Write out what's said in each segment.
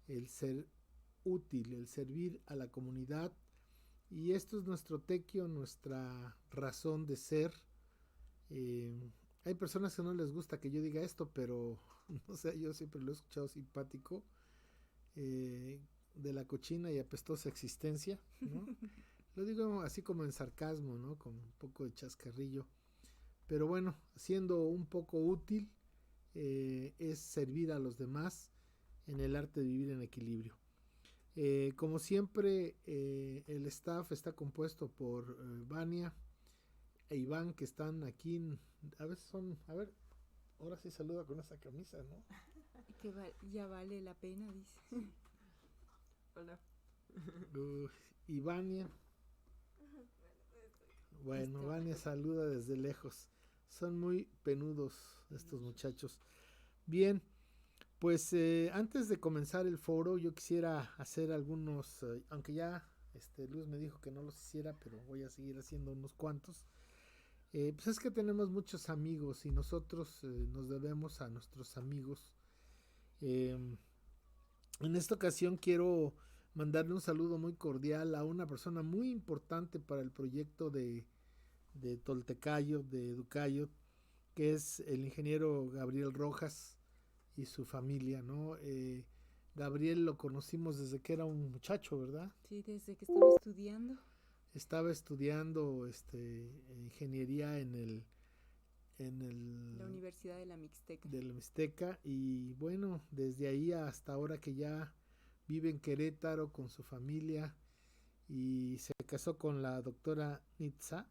el ser útil, el servir a la comunidad. Y esto es nuestro tequio, nuestra razón de ser. Eh, Hay personas que no les gusta que yo diga esto, pero no sé, yo siempre lo he escuchado simpático. eh, de la cochina y apestosa existencia, ¿no? Lo digo así como en sarcasmo, ¿no? Con un poco de chascarrillo. Pero bueno, siendo un poco útil, es servir a los demás en el arte de vivir en equilibrio. Como siempre, el staff está compuesto por Vania e Iván, que están aquí. A veces son, a ver, ahora sí saluda con esa camisa, ¿no? Ya vale la pena, dice. Hola. Uh, y Vania, bueno, Está Vania bueno. saluda desde lejos. Son muy penudos estos muchachos. Bien, pues antes de comenzar el foro, yo quisiera hacer algunos, aunque ya Luz me dijo que no los hiciera, pero voy a seguir haciendo unos cuantos. Pues es que tenemos muchos amigos y nosotros nos debemos a nuestros amigos. Eh, en esta ocasión quiero mandarle un saludo muy cordial a una persona muy importante para el proyecto de Toltecayo, de Educayo, que es el ingeniero Gabriel Rojas y su familia, ¿no? Gabriel lo conocimos desde que era un muchacho, ¿verdad? Sí, desde que estaba estudiando. Estaba estudiando ingeniería La el Universidad de la Mixteca. del Mixteca y bueno, desde ahí hasta ahora que ya vive en Querétaro con su familia y se casó con la doctora Nitsa.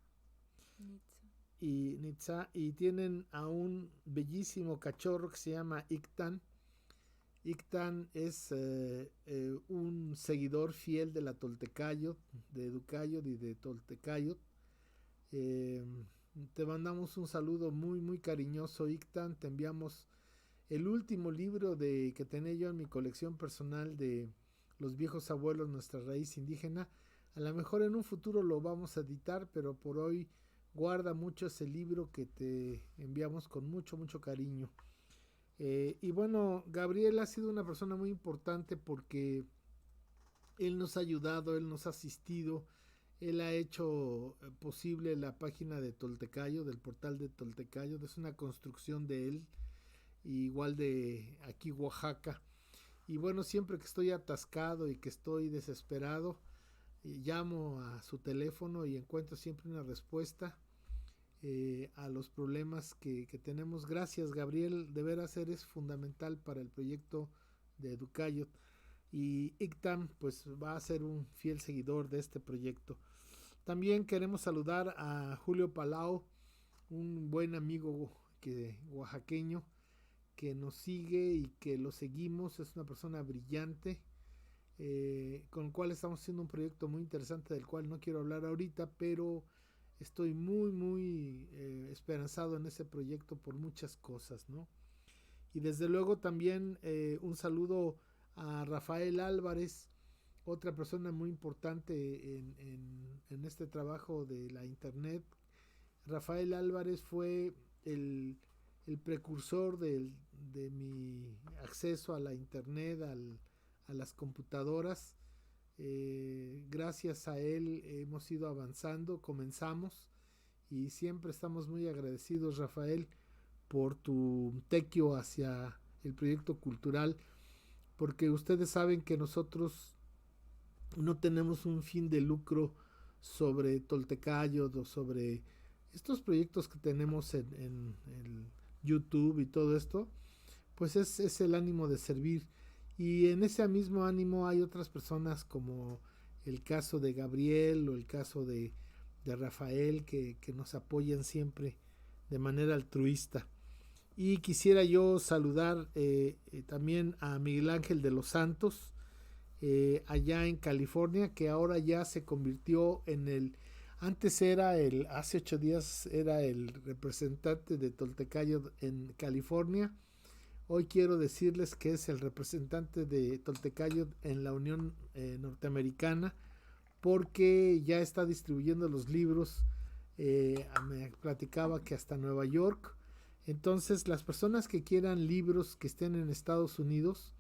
Nitza y tienen a un bellísimo cachorro que se llama Ictan. Ictan es un seguidor fiel de la Toltecayot, de Educayot y de Toltecayot. Eh, Te mandamos un saludo muy muy cariñoso, Ictan. Te enviamos el último libro que tenía yo en mi colección personal de Los viejos abuelos, nuestra raíz indígena. A lo mejor en un futuro lo vamos a editar, pero por hoy guarda mucho ese libro que te enviamos con mucho mucho cariño. Y bueno, Gabriel ha sido una persona muy importante porque él nos ha ayudado, él nos ha asistido, él ha hecho posible la página de Toltecayo, del portal de Toltecayo, es una construcción de él, igual de aquí Oaxaca. Y bueno, siempre que estoy atascado y que estoy desesperado, llamo a su teléfono y encuentro siempre una respuesta a los problemas que tenemos. Gracias, Gabriel, de veras eres fundamental para el proyecto de Educayot. Y ICTAM pues va a ser un fiel seguidor de este proyecto. También queremos saludar a Julio Palau, un buen amigo oaxaqueño que nos sigue y que lo seguimos. Es una persona brillante, con el cual estamos haciendo un proyecto muy interesante del cual no quiero hablar ahorita, pero estoy muy muy esperanzado en ese proyecto por muchas cosas, ¿no? Y desde luego también un saludo a Rafael Álvarez, otra persona muy importante en este trabajo de la internet. Rafael Álvarez fue el precursor de mi acceso a la internet, a las computadoras. Gracias a él hemos ido avanzando, comenzamos y siempre estamos muy agradecidos, Rafael, por tu tequio hacia el proyecto cultural, porque ustedes saben que nosotros no tenemos un fin de lucro sobre Toltecayot o sobre estos proyectos que tenemos en YouTube y todo esto, pues es el ánimo de servir. Y en ese mismo ánimo hay otras personas como el caso de Gabriel o el caso de Rafael que nos apoyan siempre de manera altruista. Y quisiera yo saludar también a Miguel Ángel de los Santos, allá en California, que ahora ya se convirtió en antes hace 8 días era el representante de Toltecayo en California. Hoy quiero decirles que es el representante de Toltecayo en la Unión Norteamericana, porque ya está distribuyendo los libros. Me platicaba que hasta Nueva York. Entonces, las personas que quieran libros que estén en Estados Unidos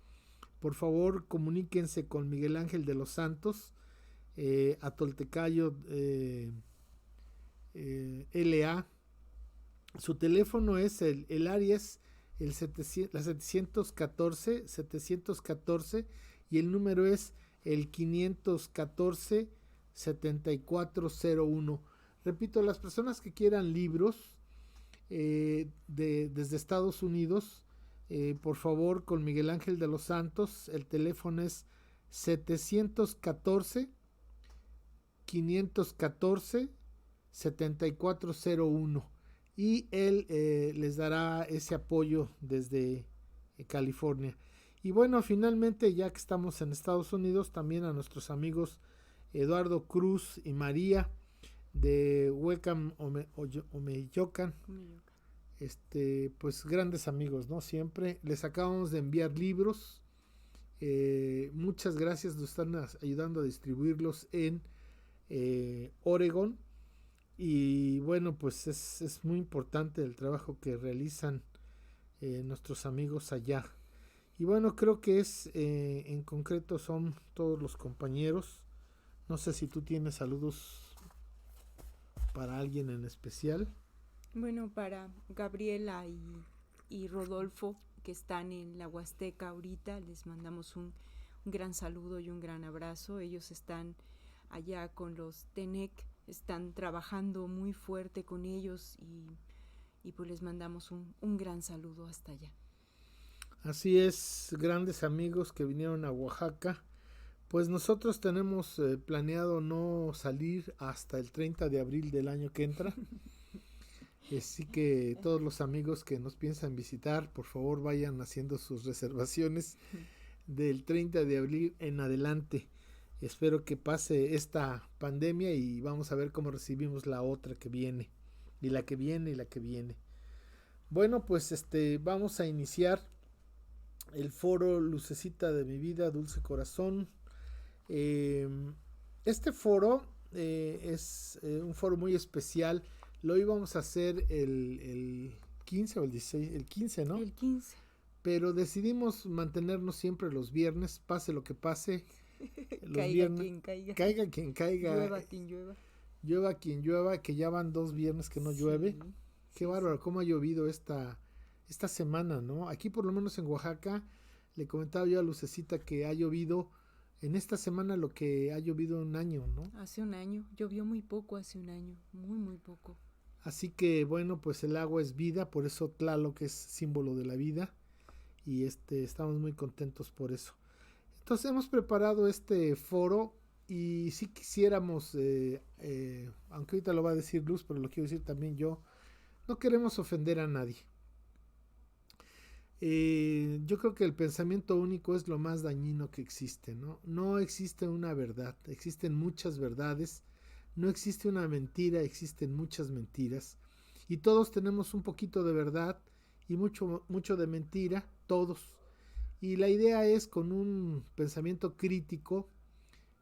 por favor comuníquense con Miguel Ángel de los Santos, Atoltecayo LA. Su teléfono es el área es la 714 y el número es el 514-7401. Repito, las personas que quieran libros desde Estados Unidos, por favor, con Miguel Ángel de los Santos, el teléfono es 714-514-7401 y él les dará ese apoyo desde California. Y bueno, finalmente, ya que estamos en Estados Unidos, también a nuestros amigos Eduardo Cruz y María de Huecam Omeyocan, pues grandes amigos, ¿no? Siempre les acabamos de enviar libros. Muchas gracias, nos están ayudando a distribuirlos en Oregon. Y bueno, pues es muy importante el trabajo que realizan nuestros amigos allá. Y bueno, creo que en concreto son todos los compañeros. No sé si tú tienes saludos para alguien en especial. Bueno, para Gabriela y Rodolfo, que están en la Huasteca ahorita, les mandamos un gran saludo y un gran abrazo. Ellos están allá con los TENEC, están trabajando muy fuerte con ellos y pues les mandamos un gran saludo hasta allá. Así es, grandes amigos que vinieron a Oaxaca. Pues nosotros tenemos planeado no salir hasta el 30 de abril del año que entra. Así que todos los amigos que nos piensan visitar, por favor vayan haciendo sus reservaciones del 30 de abril en adelante. Espero que pase esta pandemia y vamos a ver cómo recibimos la otra que viene. Y la que viene y la que viene. Bueno, pues vamos a iniciar el foro Lucecita de mi vida, Dulce Corazón. Este foro es un foro muy especial. Lo íbamos a hacer el 15 o el 16, el 15, ¿no? El 15. Pero decidimos mantenernos siempre los viernes, pase lo que pase. Los caiga viernes, quien caiga. Caiga quien caiga. Llueva quien llueva. Llueva quien llueva, que ya van 2 viernes que no llueve. Qué bárbaro, cómo ha llovido esta semana, ¿no? Aquí por lo menos en Oaxaca, le comentaba yo a Lucecita que ha llovido en esta semana lo que ha llovido un año, ¿no? Hace un año, llovió muy poco hace un año, muy poco. Así que bueno, pues el agua es vida, por eso Tlaloc es símbolo de la vida y estamos muy contentos por eso. Entonces hemos preparado este foro y si quisiéramos, aunque ahorita lo va a decir Luz, pero lo quiero decir también yo, no queremos ofender a nadie. Yo creo que el pensamiento único es lo más dañino que existe, ¿no? No existe una verdad, existen muchas verdades, no existe una mentira, existen muchas mentiras y todos tenemos un poquito de verdad y mucho de mentira, todos. Y la idea es con un pensamiento crítico,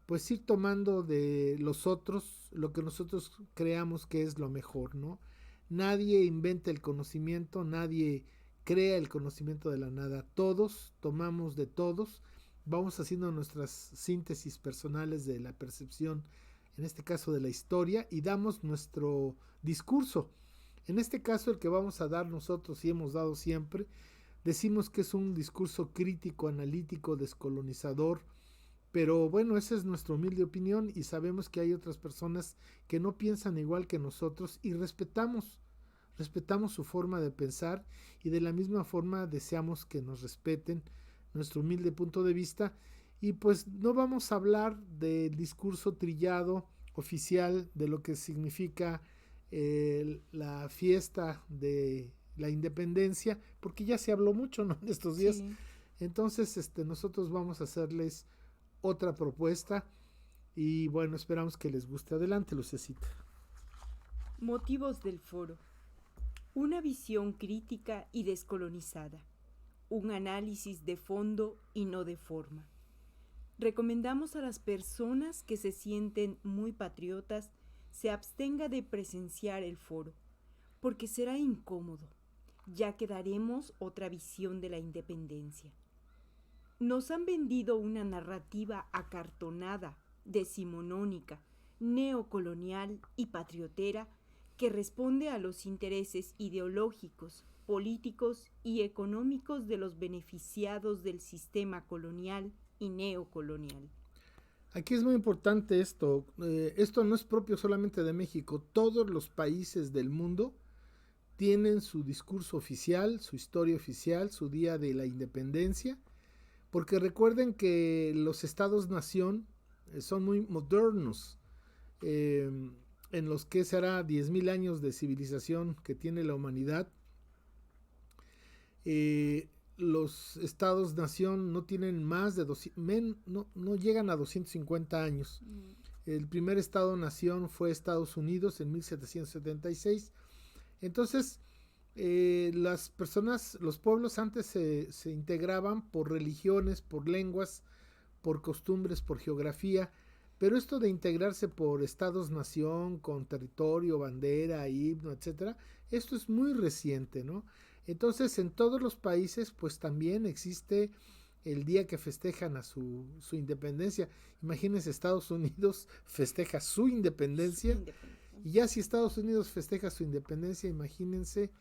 pues ir tomando de los otros lo que nosotros creamos que es lo mejor, ¿no? Nadie inventa el conocimiento, nadie crea el conocimiento de la nada. Todos tomamos de todos, vamos haciendo nuestras síntesis personales de la percepción, en este caso de la historia, y damos nuestro discurso. En este caso el que vamos a dar nosotros y hemos dado siempre, decimos que es un discurso crítico, analítico, descolonizador, pero bueno, esa es nuestra humilde opinión y sabemos que hay otras personas que no piensan igual que nosotros y respetamos su forma de pensar y de la misma forma deseamos que nos respeten nuestro humilde punto de vista y pues no vamos a hablar del discurso trillado oficial de lo que significa la fiesta de la independencia porque ya se habló mucho, ¿no? En estos días. Sí. Entonces nosotros vamos a hacerles otra propuesta y bueno, esperamos que les guste. Adelante, Lucecita. Motivos del foro. Una visión crítica y descolonizada. Un análisis de fondo y no de forma. Recomendamos a las personas que se sienten muy patriotas se abstenga de presenciar el foro, porque será incómodo, ya que daremos otra visión de la independencia. Nos han vendido una narrativa acartonada, decimonónica, neocolonial y patriotera que responde a los intereses ideológicos, políticos y económicos de los beneficiados del sistema colonial y neocolonial. Aquí es muy importante esto. Esto no es propio solamente de México. Todos los países del mundo tienen su discurso oficial, su historia oficial, su día de la independencia, porque recuerden que los estados-nación son muy modernos, en los que será 10,000 años de civilización que tiene la humanidad. Los estados-nación no tienen más de no llegan a 250 años. El primer estado-nación fue Estados Unidos en 1776. Entonces, las personas, los pueblos antes se integraban por religiones, por lenguas, por costumbres, por geografía, pero esto de integrarse por estados-nación, con territorio, bandera, himno, etcétera, esto es muy reciente, ¿no? Entonces, en todos los países, pues también existe el día que festejan a su independencia. Imagínense, Estados Unidos festeja su independencia, y ya si Estados Unidos festeja su independencia, imagínense,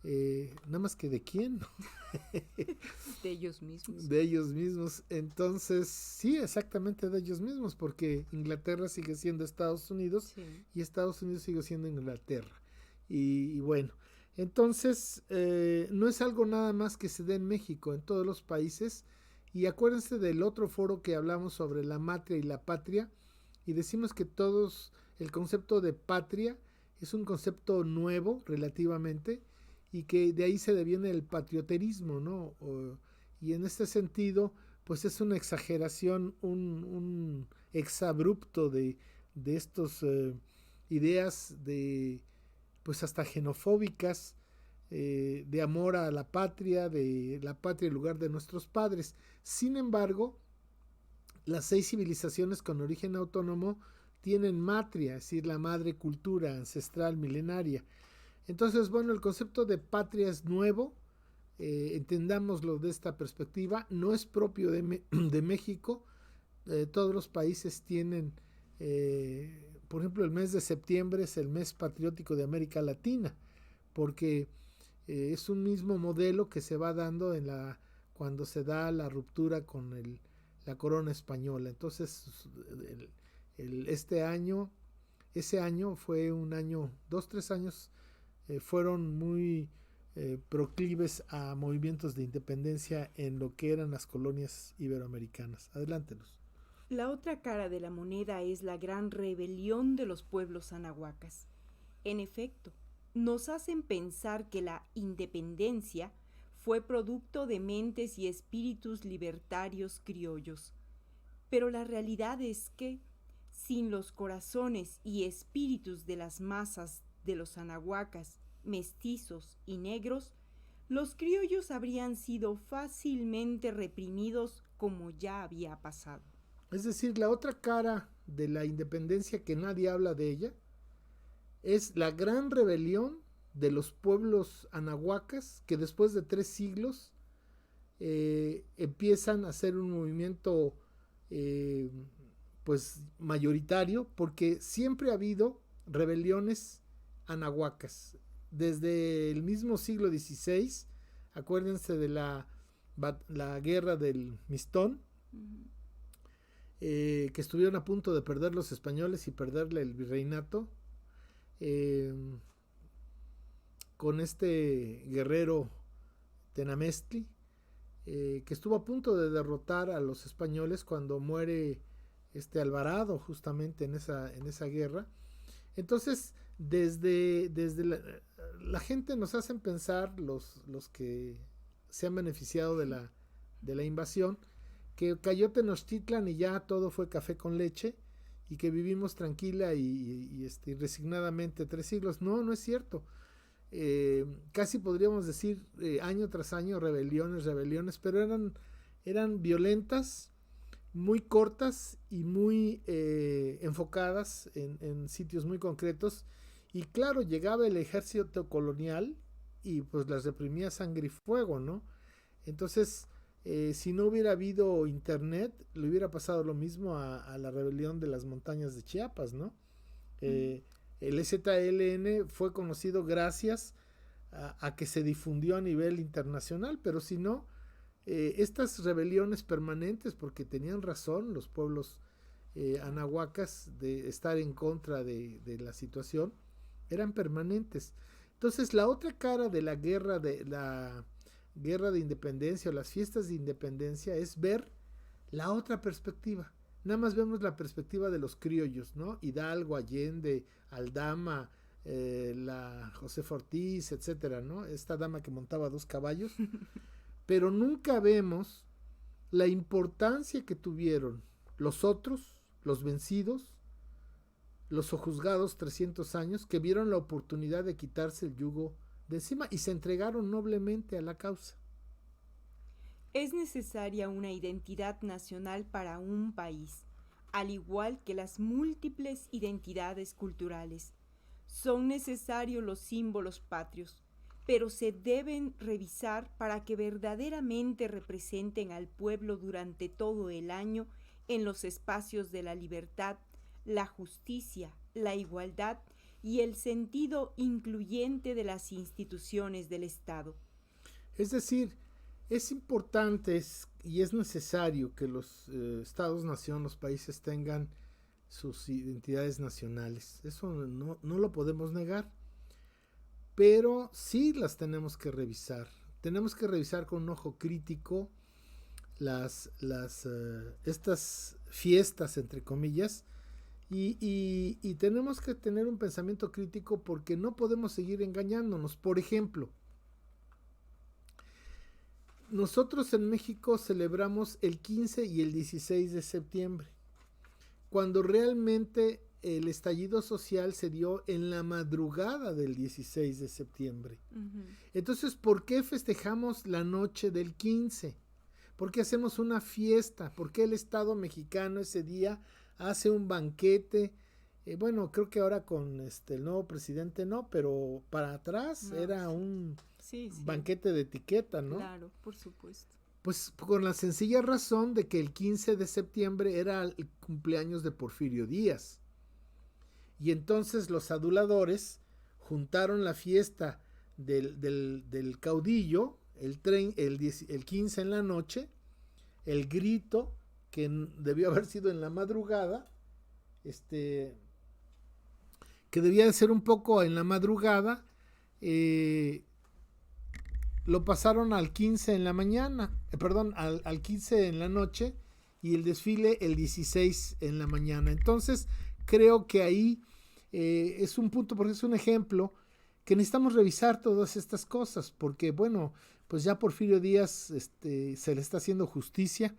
nada más que de quién, ¿no? De ellos mismos. De ellos mismos. Entonces, sí, exactamente de ellos mismos, porque Inglaterra sigue siendo Estados Unidos, sí, y Estados Unidos sigue siendo Inglaterra. Y bueno, entonces no es algo nada más que se dé en México, en todos los países. Y acuérdense del otro foro que hablamos sobre la matria y la patria, y decimos que todos, el concepto de patria es un concepto nuevo relativamente, y que de ahí se deviene el patrioterismo, ¿no? Y en este sentido, pues es una exageración, un exabrupto de estos ideas de, pues hasta xenofóbicas, de amor a la patria, de la patria en lugar de nuestros padres. Sin embargo, las 6 civilizaciones con origen autónomo tienen matria, es decir, la madre cultura ancestral milenaria. Entonces, bueno, el concepto de patria es nuevo, entendámoslo de esta perspectiva, no es propio de México. Todos los países tienen, por ejemplo, el mes de septiembre es el mes patriótico de América Latina, porque es un mismo modelo que se va dando cuando se da la ruptura con la corona española. Entonces, ese año fue un año, 2-3 años, fueron muy proclives a movimientos de independencia en lo que eran las colonias iberoamericanas. Adelántenos. La otra cara de la moneda es la gran rebelión de los pueblos anahuacas. En efecto, nos hacen pensar que la independencia fue producto de mentes y espíritus libertarios criollos. Pero la realidad es que, sin los corazones y espíritus de las masas de los anahuacas, mestizos y negros, los criollos habrían sido fácilmente reprimidos como ya había pasado. Es decir, la otra cara de la independencia, que nadie habla de ella, es la gran rebelión de los pueblos anahuacas, que después de 3 siglos empiezan a hacer un movimiento pues mayoritario, porque siempre ha habido rebeliones anahuacas. Desde el mismo siglo XVI, acuérdense de la guerra del Mistón, que estuvieron a punto de perder los españoles y perderle el virreinato, con este guerrero Tenamestli, que estuvo a punto de derrotar a los españoles cuando muere Alvarado justamente en esa guerra. Entonces, desde la gente nos hacen pensar, los que se han beneficiado de la invasión, que cayó Tenochtitlan y ya todo fue café con leche, y que vivimos tranquila y resignadamente 3 siglos. No es cierto. Casi podríamos decir año tras año rebeliones, pero eran violentas, muy cortas y muy enfocadas en sitios muy concretos. Y claro, llegaba el ejército colonial y pues las reprimía sangre y fuego, ¿no? Entonces, si no hubiera habido internet, le hubiera pasado lo mismo a la rebelión de las montañas de Chiapas, ¿no? El EZLN fue conocido gracias a que se difundió a nivel internacional, pero si no, estas rebeliones permanentes, porque tenían razón los pueblos anahuacas de estar en contra de la situación, eran permanentes. Entonces la otra cara de la guerra de independencia o las fiestas de independencia es ver la otra perspectiva. Nada más vemos la perspectiva de los criollos, ¿no? Hidalgo, Allende, Aldama, la Josefa Ortiz, etcétera, ¿no? Esta dama que montaba 2 caballos. Pero nunca vemos la importancia que tuvieron los otros, los vencidos, los sojuzgados 300 años, que vieron la oportunidad de quitarse el yugo de encima y se entregaron noblemente a la causa. Es necesaria una identidad nacional para un país, al igual que las múltiples identidades culturales. Son necesarios los símbolos patrios, pero se deben revisar para que verdaderamente representen al pueblo durante todo el año en los espacios de la libertad, la justicia, la igualdad y el sentido incluyente de las instituciones del Estado. Es decir, es importante y es necesario que los estados-nación, los países tengan sus identidades nacionales. Eso no lo podemos negar, pero sí las tenemos que revisar. Tenemos que revisar con un ojo crítico estas fiestas, entre comillas, y tenemos que tener un pensamiento crítico porque no podemos seguir engañándonos. Por ejemplo, nosotros en México celebramos el 15 y el 16 de septiembre, cuando realmente el estallido social se dio en la madrugada del 16 de septiembre. Entonces, ¿por qué festejamos la noche del 15? ¿Por qué hacemos una fiesta? ¿Por qué el Estado mexicano ese día hace un banquete? Bueno, creo que ahora con el nuevo presidente no, pero para atrás era un banquete de etiqueta, ¿no? Claro, por supuesto. Pues con la sencilla razón de que el 15 de septiembre era el cumpleaños de Porfirio Díaz. Y entonces los aduladores juntaron la fiesta del caudillo, el 15 en la noche, el grito, que debió haber sido en la madrugada, que debía de ser un poco en la madrugada, lo pasaron al 15 en la mañana, al 15 en la noche, y el desfile el 16 en la mañana. Entonces creo que ahí es un punto, porque es un ejemplo que necesitamos revisar todas estas cosas, porque bueno, pues ya Porfirio Díaz se le está haciendo justicia,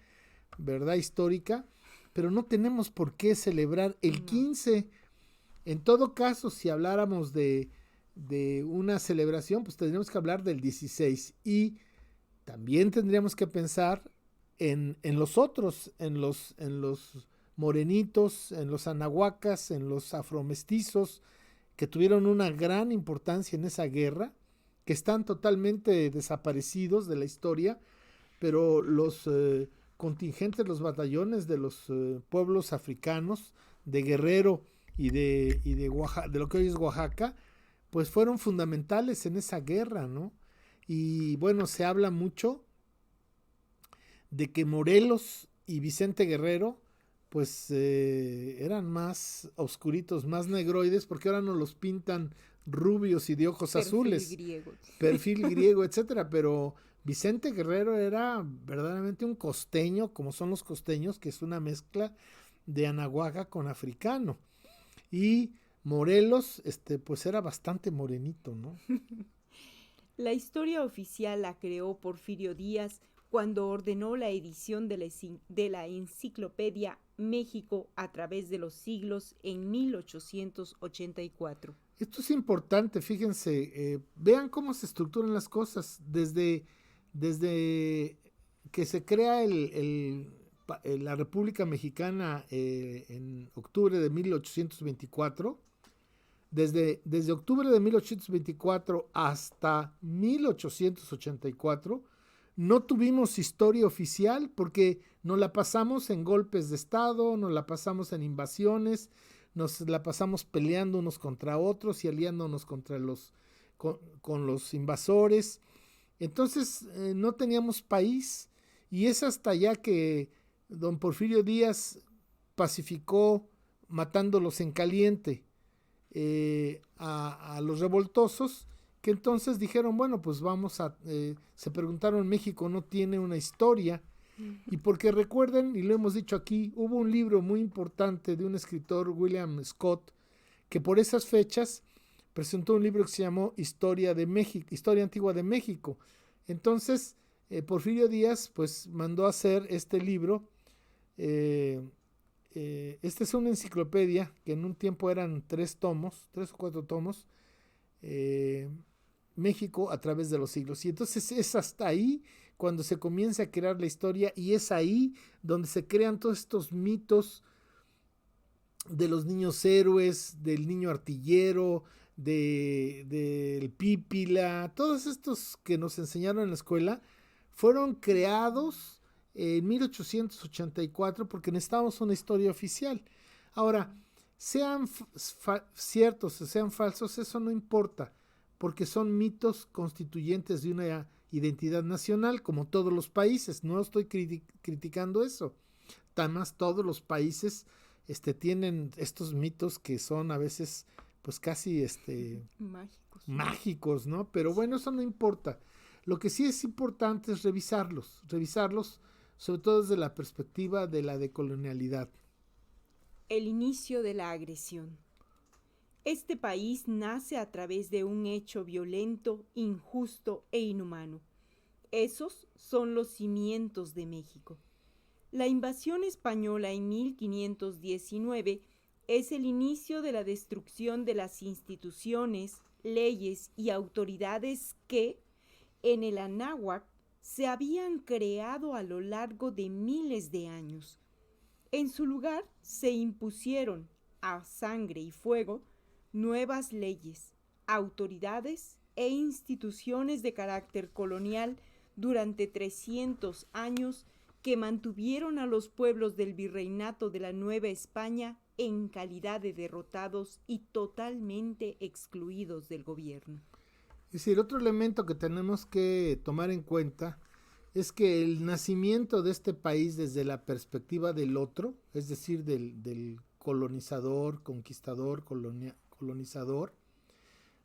verdad histórica, pero no tenemos por qué celebrar el 15. En todo caso, si habláramos de una celebración, pues tendríamos que hablar del 16, y también tendríamos que pensar en los otros, en los morenitos, en los anahuacas, en los afromestizos, que tuvieron una gran importancia en esa guerra, que están totalmente desaparecidos de la historia, pero los contingentes, los batallones de los pueblos africanos, de Guerrero y de Oaxaca, de lo que hoy es Oaxaca, pues fueron fundamentales en esa guerra, ¿no? Y bueno, se habla mucho de que Morelos y Vicente Guerrero pues eran más oscuritos, más negroides, porque ahora nos los pintan rubios y de ojos azules. Perfil griego, etcétera, pero Vicente Guerrero era verdaderamente un costeño, como son los costeños, que es una mezcla de anahuaca con africano. Y Morelos, pues era bastante morenito, ¿no? La historia oficial la creó Porfirio Díaz cuando ordenó la edición de la enciclopedia México a través de los siglos en 1884. Esto es importante, fíjense, vean cómo se estructuran las cosas desde que se crea la República Mexicana en octubre de 1824. Desde octubre de 1824 hasta 1884 no tuvimos historia oficial porque nos la pasamos en golpes de estado, nos la pasamos en invasiones, nos la pasamos peleando unos contra otros y aliándonos contra con los invasores. Entonces no teníamos país, y es hasta allá que don Porfirio Díaz pacificó matándolos en caliente a los revoltosos, que entonces dijeron, bueno, pues se preguntaron, México no tiene una historia, y porque recuerden, y lo hemos dicho aquí, hubo un libro muy importante de un escritor, William Scott, que por esas fechas presentó un libro que se llamó Historia Antigua de México. Entonces, Porfirio Díaz pues mandó a hacer este libro. Esta es una enciclopedia que en un tiempo eran 3 o 4 tomos, México a través de los siglos. Y entonces es hasta ahí cuando se comienza a crear la historia, y es ahí donde se crean todos estos mitos de los niños héroes, del niño artillero, del Pípila. Todos estos que nos enseñaron en la escuela fueron creados en 1884 porque necesitábamos una historia oficial. Ahora, sean ciertos o sean falsos, eso no importa, porque son mitos constituyentes de una identidad nacional, como todos los países. No estoy criticando eso. Además, todos los países tienen estos mitos que son a veces pues casi mágicos, ¿no? Pero bueno, eso no importa. Lo que sí es importante es revisarlos, sobre todo desde la perspectiva de la decolonialidad. El inicio de la agresión. Este país nace a través de un hecho violento, injusto e inhumano. Esos son los cimientos de México. La invasión española en 1519 es el inicio de la destrucción de las instituciones, leyes y autoridades que, en el Anáhuac, se habían creado a lo largo de miles de años. En su lugar se impusieron, a sangre y fuego, nuevas leyes, autoridades e instituciones de carácter colonial durante 300 años que mantuvieron a los pueblos del virreinato de la Nueva España en calidad de derrotados y totalmente excluidos del gobierno. Es decir, otro elemento que tenemos que tomar en cuenta es que el nacimiento de este país desde la perspectiva del otro, es decir, del colonizador, conquistador, colonizador,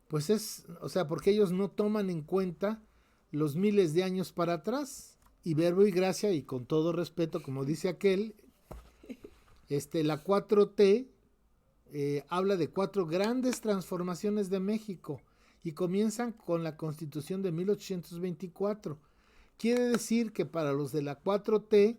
pues porque ellos no toman en cuenta los miles de años para atrás, y verbo y gracia, y con todo respeto, como dice aquel, la 4T habla de 4 grandes transformaciones de México, y comienzan con la Constitución de 1824. Quiere decir que para los de la 4T,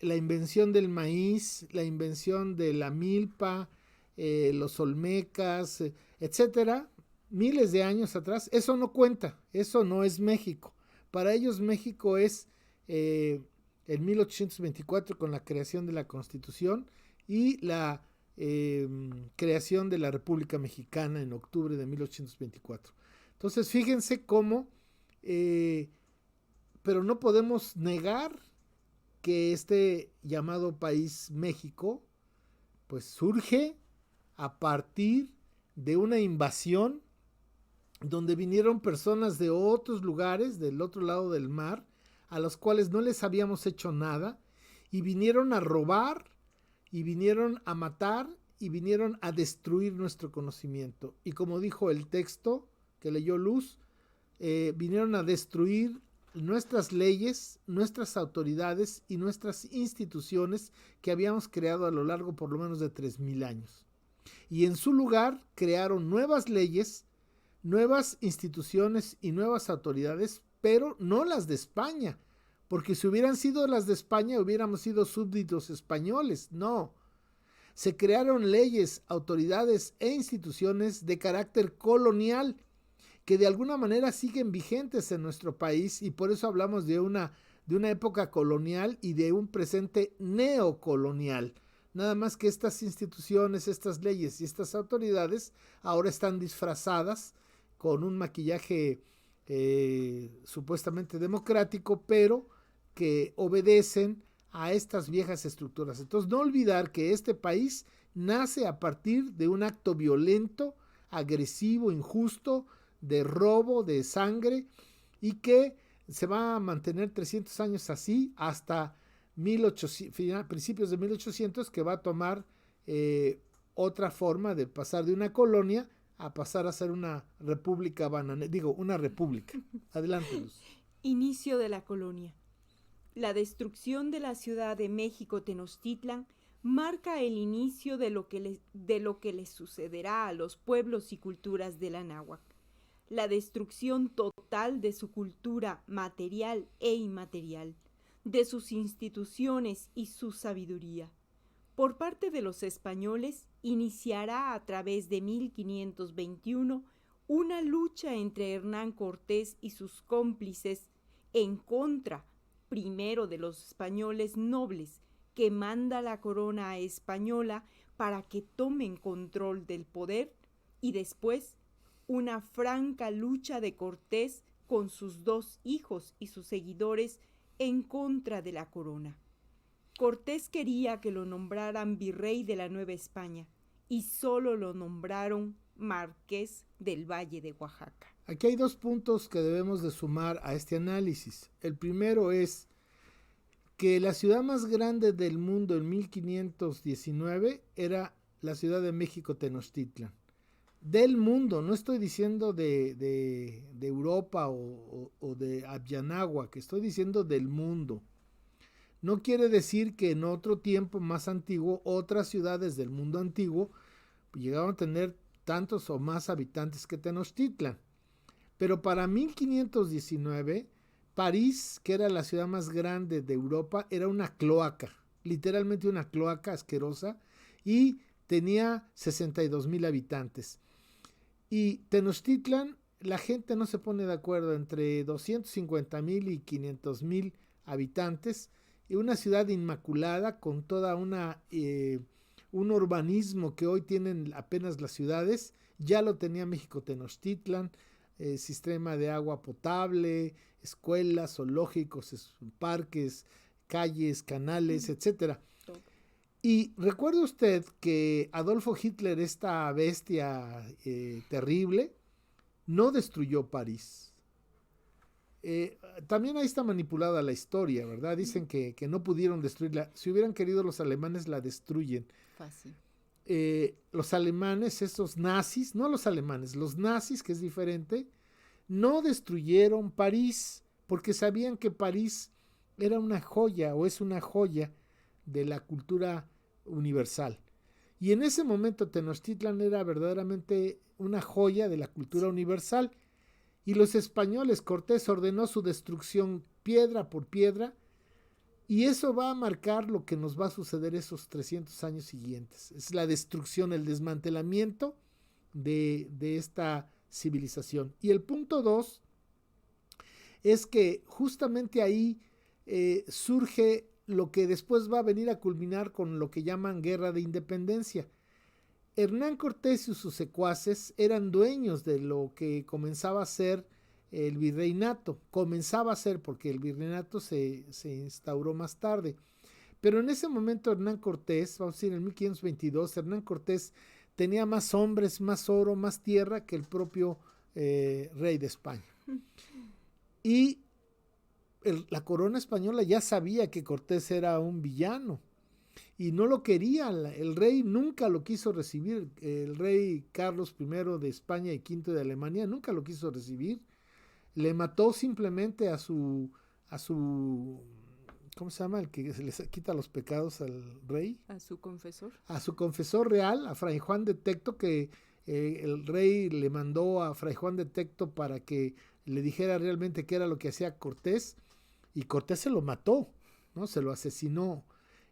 la invención del maíz, la invención de la milpa, los olmecas, etcétera, miles de años atrás, eso no cuenta, eso no es México. Para ellos México es en 1824 con la creación de la Constitución y la creación de la República Mexicana en octubre de 1824. Entonces fíjense cómo, pero no podemos negar que este llamado país México pues surge a partir de una invasión donde vinieron personas de otros lugares, del otro lado del mar, a los cuales no les habíamos hecho nada, y vinieron a robar, y vinieron a matar, y vinieron a destruir nuestro conocimiento. Y como dijo el texto que leyó Luz, vinieron a destruir nuestras leyes, nuestras autoridades y nuestras instituciones que habíamos creado a lo largo por lo menos de 3000 años. Y en su lugar crearon nuevas leyes, nuevas instituciones y nuevas autoridades, pero no las de España, porque si hubieran sido las de España hubiéramos sido súbditos españoles. No, se crearon leyes, autoridades e instituciones de carácter colonial que de alguna manera siguen vigentes en nuestro país, y por eso hablamos de una época colonial y de un presente neocolonial. Nada más que estas instituciones, estas leyes y estas autoridades ahora están disfrazadas con un maquillaje supuestamente democrático, pero que obedecen a estas viejas estructuras. Entonces, no olvidar que este país nace a partir de un acto violento, agresivo, injusto, de robo, de sangre, y que se va a mantener 300 años así hasta principios de 1800, que va a tomar otra forma de pasar de una colonia a pasar a ser una república una república. Adelante, Luz. Inicio de la colonia. La destrucción de la Ciudad de México Tenochtitlan marca el inicio de lo que le sucederá a los pueblos y culturas del Anáhuac. La destrucción total de su cultura material e inmaterial, de sus instituciones y su sabiduría. Por parte de los españoles, iniciará a través de 1521 una lucha entre Hernán Cortés y sus cómplices en contra, primero de los españoles nobles, que manda la corona española para que tomen control del poder, y después una franca lucha de Cortés con sus 2 hijos y sus seguidores en contra de la corona. Cortés quería que lo nombraran virrey de la Nueva España y solo lo nombraron marqués del Valle de Oaxaca. Aquí hay 2 puntos que debemos de sumar a este análisis. El primero es que la ciudad más grande del mundo en 1519 era la Ciudad de México Tenochtitlan. Del mundo, no estoy diciendo de Europa o de Abyanáhuac, estoy diciendo del mundo. No quiere decir que en otro tiempo más antiguo, otras ciudades del mundo antiguo llegaban a tener tantos o más habitantes que Tenochtitlan. Pero para 1519, París, que era la ciudad más grande de Europa, era una cloaca, literalmente una cloaca asquerosa, y tenía 62,000 habitantes. Y Tenochtitlan, la gente no se pone de acuerdo, entre 250,000 y 500,000 habitantes, y una ciudad inmaculada con toda un urbanismo que hoy tienen apenas las ciudades. Ya lo tenía México Tenochtitlan, sistema de agua potable, escuelas, zoológicos, parques, calles, canales, etc. Y recuerde usted que Adolfo Hitler, esta bestia terrible, no destruyó París. También ahí está manipulada la historia, ¿verdad? Dicen que no pudieron destruirla. Si hubieran querido, los alemanes la destruyen. Fácil. Los alemanes, esos nazis, no los alemanes, los nazis, que es diferente, no destruyeron París porque sabían que París era una joya o es una joya de la cultura universal. Y en ese momento Tenochtitlan era verdaderamente una joya de la cultura universal. Y los españoles, Cortés ordenó su destrucción piedra por piedra, y eso va a marcar lo que nos va a suceder esos 300 años siguientes. Es la destrucción, el desmantelamiento de esta civilización. Y el punto 2 es que justamente ahí surge lo que después va a venir a culminar con lo que llaman Guerra de Independencia. Hernán Cortés y sus secuaces eran dueños de lo que comenzaba a ser el virreinato. Comenzaba a ser porque el virreinato se instauró más tarde. Pero en ese momento Hernán Cortés, vamos a decir en 1522, Hernán Cortés tenía más hombres, más oro, más tierra que el propio rey de España. Y la corona española ya sabía que Cortés era un villano. Y no lo quería, el rey nunca lo quiso recibir, el rey Carlos I de España y V de Alemania nunca lo quiso recibir, le mató simplemente a su ¿cómo se llama? El que se les quita los pecados al rey. A su confesor. A su confesor real, a Fray Juan de Tecto, que el rey le mandó a Fray Juan de Tecto para que le dijera realmente qué era lo que hacía Cortés, y Cortés se lo mató, ¿no? Se lo asesinó.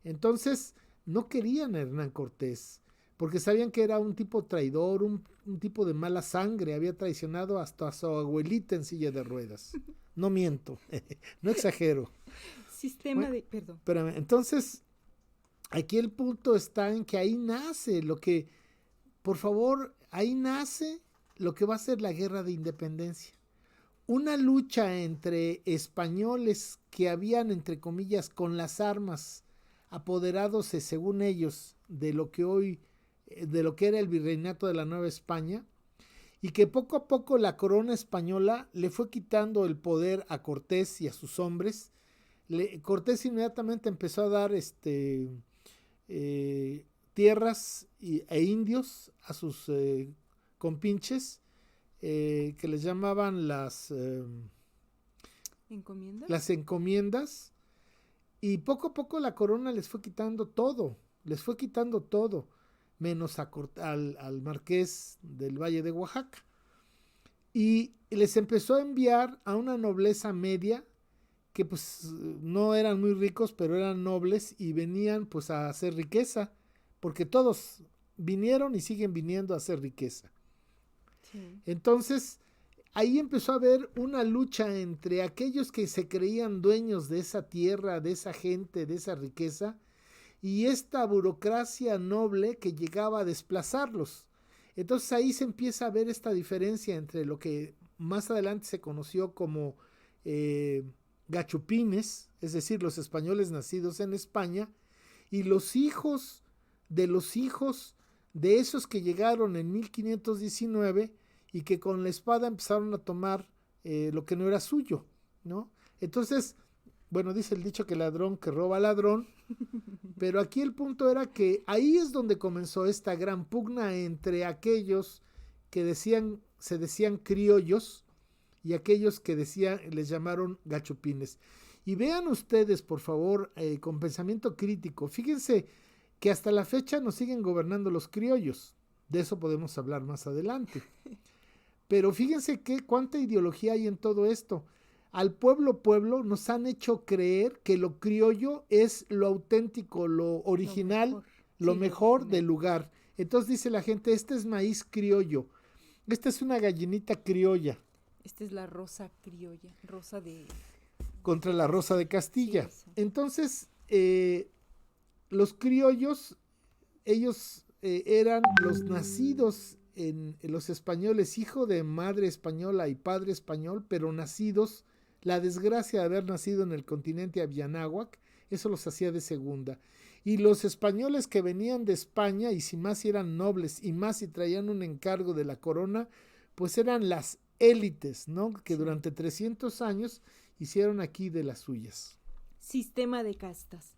Entonces no querían a Hernán Cortés porque sabían que era un tipo traidor, un tipo de mala sangre, había traicionado hasta a su abuelita en silla de ruedas. No miento, no exagero. Perdón. Espérame, entonces aquí el punto está en que ahí nace lo que, por favor, ahí nace lo que va a ser la Guerra de Independencia. una lucha entre españoles que habían, entre comillas, con las armas, apoderadose, según ellos, de lo que era el virreinato de la Nueva España, y que poco a poco la corona española le fue quitando el poder a Cortés y a sus hombres. Cortés inmediatamente empezó a dar tierras e indios a sus compinches, que les llamaban las encomiendas, y poco a poco la corona les fue quitando todo, menos al marqués del Valle de Oaxaca, y les empezó a enviar a una nobleza media que pues no eran muy ricos, pero eran nobles y venían pues a hacer riqueza, porque todos vinieron y siguen viniendo a hacer riqueza. Sí. Entonces ahí empezó a haber una lucha entre aquellos que se creían dueños de esa tierra, de esa gente, de esa riqueza, y esta burocracia noble que llegaba a desplazarlos. Entonces ahí se empieza a ver esta diferencia entre lo que más adelante se conoció como gachupines, es decir, los españoles nacidos en España, y los hijos de esos que llegaron en 1519 y que con la espada empezaron a tomar lo que no era suyo, ¿no? Entonces, bueno, dice el dicho que ladrón que roba ladrón, pero aquí el punto era que ahí es donde comenzó esta gran pugna entre aquellos que se decían criollos y aquellos que les llamaron gachupines. Y vean ustedes, por favor, con pensamiento crítico, fíjense que hasta la fecha nos siguen gobernando los criollos. De eso podemos hablar más adelante. Pero fíjense cuánta ideología hay en todo esto. Al pueblo nos han hecho creer que lo criollo es lo auténtico, lo original, lo mejor del lugar. Entonces dice la gente, este es maíz criollo, esta es una gallinita criolla. Esta es la rosa criolla, contra la rosa de Castilla. Sí, entonces, los criollos, ellos eran los nacidos en los españoles, hijo de madre española y padre español, pero nacidos, la desgracia de haber nacido en el continente Abianáhuac, eso los hacía de segunda. Y los españoles que venían de España, y si más si eran nobles, y más si traían un encargo de la corona, pues eran las élites, ¿no? Que durante 300 años hicieron aquí de las suyas. Sistema de castas.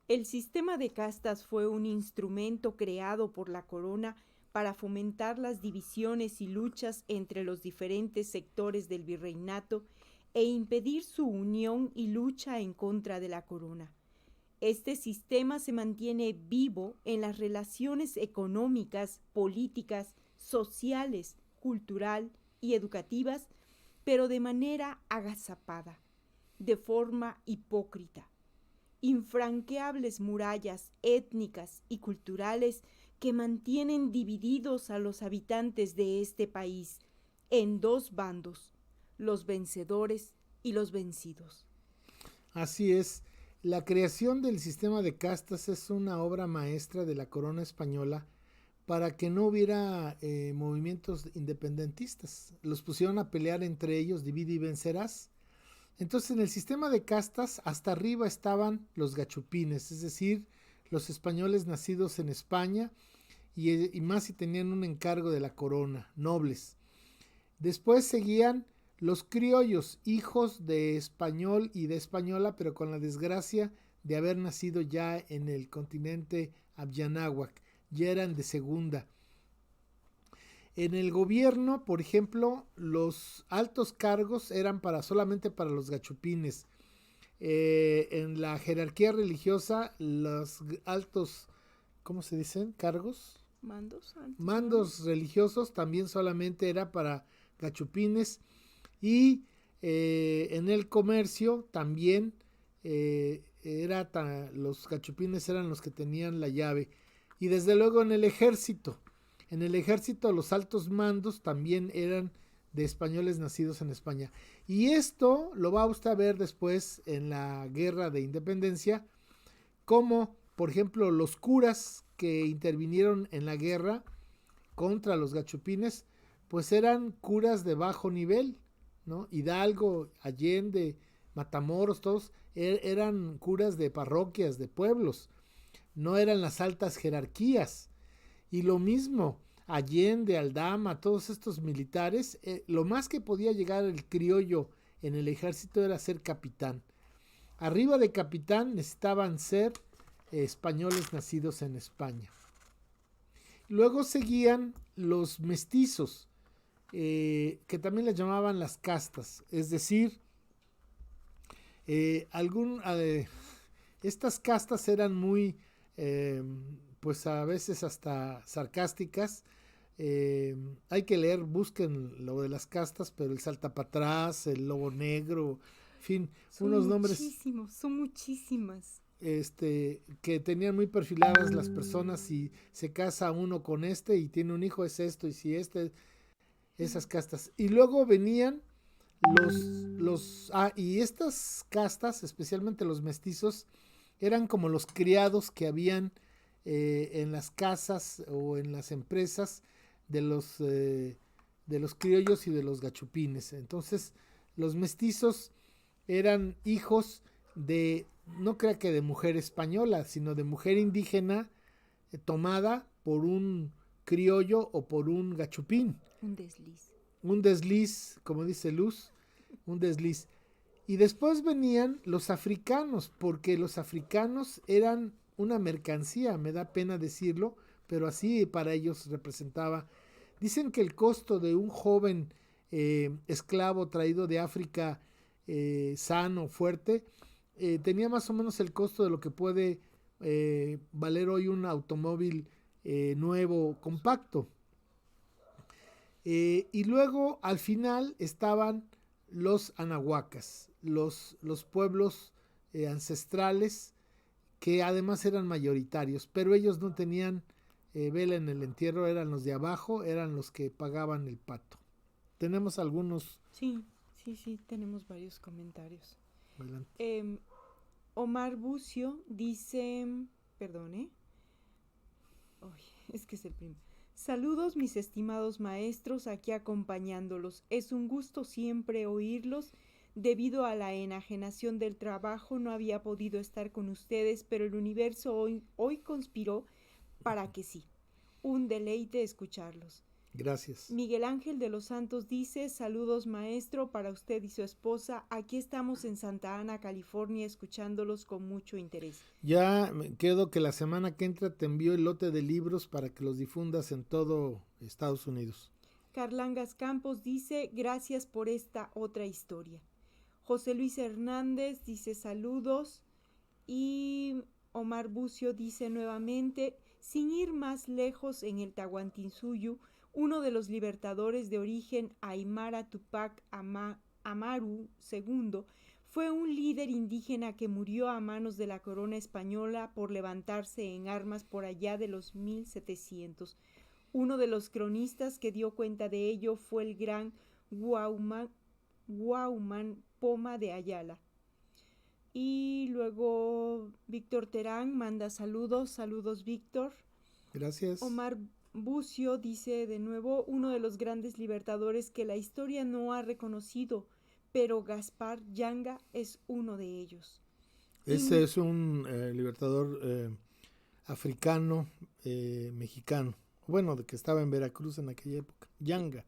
El sistema de castas fue un instrumento creado por la corona para fomentar las divisiones y luchas entre los diferentes sectores del virreinato e impedir su unión y lucha en contra de la corona. Este sistema se mantiene vivo en las relaciones económicas, políticas, sociales, cultural y educativas, pero de manera agazapada, de forma hipócrita. Infranqueables murallas étnicas y culturales que mantienen divididos a los habitantes de este país en dos bandos, los vencedores y los vencidos. Así es, la creación del sistema de castas es una obra maestra de la corona española para que no hubiera movimientos independentistas. Los pusieron a pelear entre ellos, divide y vencerás. Entonces en el sistema de castas hasta arriba estaban los gachupines, es decir, los españoles nacidos en España y más si tenían un encargo de la corona, nobles. Después seguían los criollos, hijos de español y de española, pero con la desgracia de haber nacido ya en el continente Abianáhuac, ya eran de segunda. En el gobierno, por ejemplo, los altos cargos eran solamente para los gachupines. En la jerarquía religiosa, los altos, ¿cómo se dicen? ¿Cargos? Mandos religiosos también solamente era para gachupines. Y en el comercio también los gachupines eran los que tenían la llave. Y desde luego en el ejército los altos mandos también eran de españoles nacidos en España. Y esto lo va usted a ver después en la guerra de independencia, como por ejemplo los curas que intervinieron en la guerra contra los gachupines, pues eran curas de bajo nivel, ¿no? Hidalgo, Allende, Matamoros, todos eran curas de parroquias, de pueblos, no eran las altas jerarquías. Y lo mismo, Allende, Aldama, todos estos militares, lo más que podía llegar el criollo en el ejército era ser capitán. Arriba de capitán necesitaban ser españoles nacidos en España. Luego seguían los mestizos, que también les llamaban las castas, es decir, estas castas eran muy, pues a veces hasta sarcásticas. Hay que leer, busquen lo de las castas, pero el saltapatrás, el lobo negro, en fin, unos nombres. Son muchísimas. Que tenían muy perfiladas las personas. Si se casa uno con y tiene un hijo, es esto, y si esas castas. Y luego venían y estas castas, especialmente los mestizos, eran como los criados que habían en las casas o en las empresas de los criollos y de los gachupines. Entonces, los mestizos eran hijos de, no crea que de mujer española, sino de mujer indígena tomada por un criollo o por un gachupín. Un desliz, como dice Luz, un desliz. Y después venían los africanos, porque los africanos eran una mercancía, me da pena decirlo, pero así para ellos representaba. Dicen que el costo de un joven esclavo traído de África, sano, fuerte, tenía más o menos el costo de lo que puede valer hoy un automóvil nuevo, compacto. Y luego al final estaban los anahuacas, los pueblos ancestrales, que además eran mayoritarios, pero ellos no tenían vela en el entierro, eran los de abajo, eran los que pagaban el pato. Tenemos algunos. Sí, tenemos varios comentarios. Omar Bucio dice, es que es el primero. Saludos mis estimados maestros, aquí acompañándolos. Es un gusto siempre oírlos. Debido a la enajenación del trabajo no había podido estar con ustedes, pero el universo hoy conspiró para que sí. Un deleite escucharlos. Gracias. Miguel Ángel de los Santos dice, saludos maestro para usted y su esposa. Aquí estamos en Santa Ana, California, escuchándolos con mucho interés. Ya me quedo que la semana que entra te envío el lote de libros para que los difundas en todo Estados Unidos. Carlangas Campos dice, gracias por esta otra historia. José Luis Hernández dice saludos. Y Omar Bucio dice nuevamente, sin ir más lejos, en el Tahuantinsuyo, uno de los libertadores de origen Aymara Tupac Amaru II fue un líder indígena que murió a manos de la corona española por levantarse en armas por allá de los 1700. Uno de los cronistas que dio cuenta de ello fue el gran Guauman Poma de Ayala. Y luego Víctor Terán manda saludos Víctor. Gracias. Omar Bucio dice de nuevo, uno de los grandes libertadores que la historia no ha reconocido, pero Gaspar Yanga es uno de ellos. Ese es un libertador africano, mexicano, bueno, de que estaba en Veracruz en aquella época, Yanga.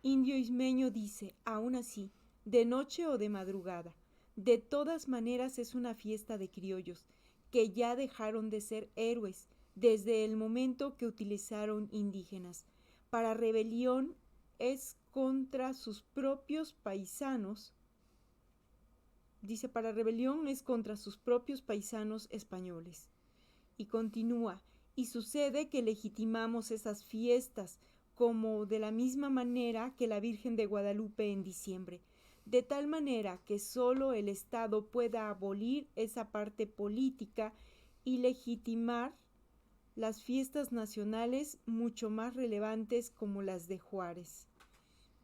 Indio Ismeño dice, aún así, de noche o de madrugada, de todas maneras es una fiesta de criollos, que ya dejaron de ser héroes desde el momento que utilizaron indígenas. Para rebelión es contra sus propios paisanos. Dice, para rebelión es contra sus propios paisanos españoles. Y continúa, y sucede que legitimamos esas fiestas, como de la misma manera que la Virgen de Guadalupe en diciembre, de tal manera que solo el Estado pueda abolir esa parte política y legitimar las fiestas nacionales mucho más relevantes como las de Juárez.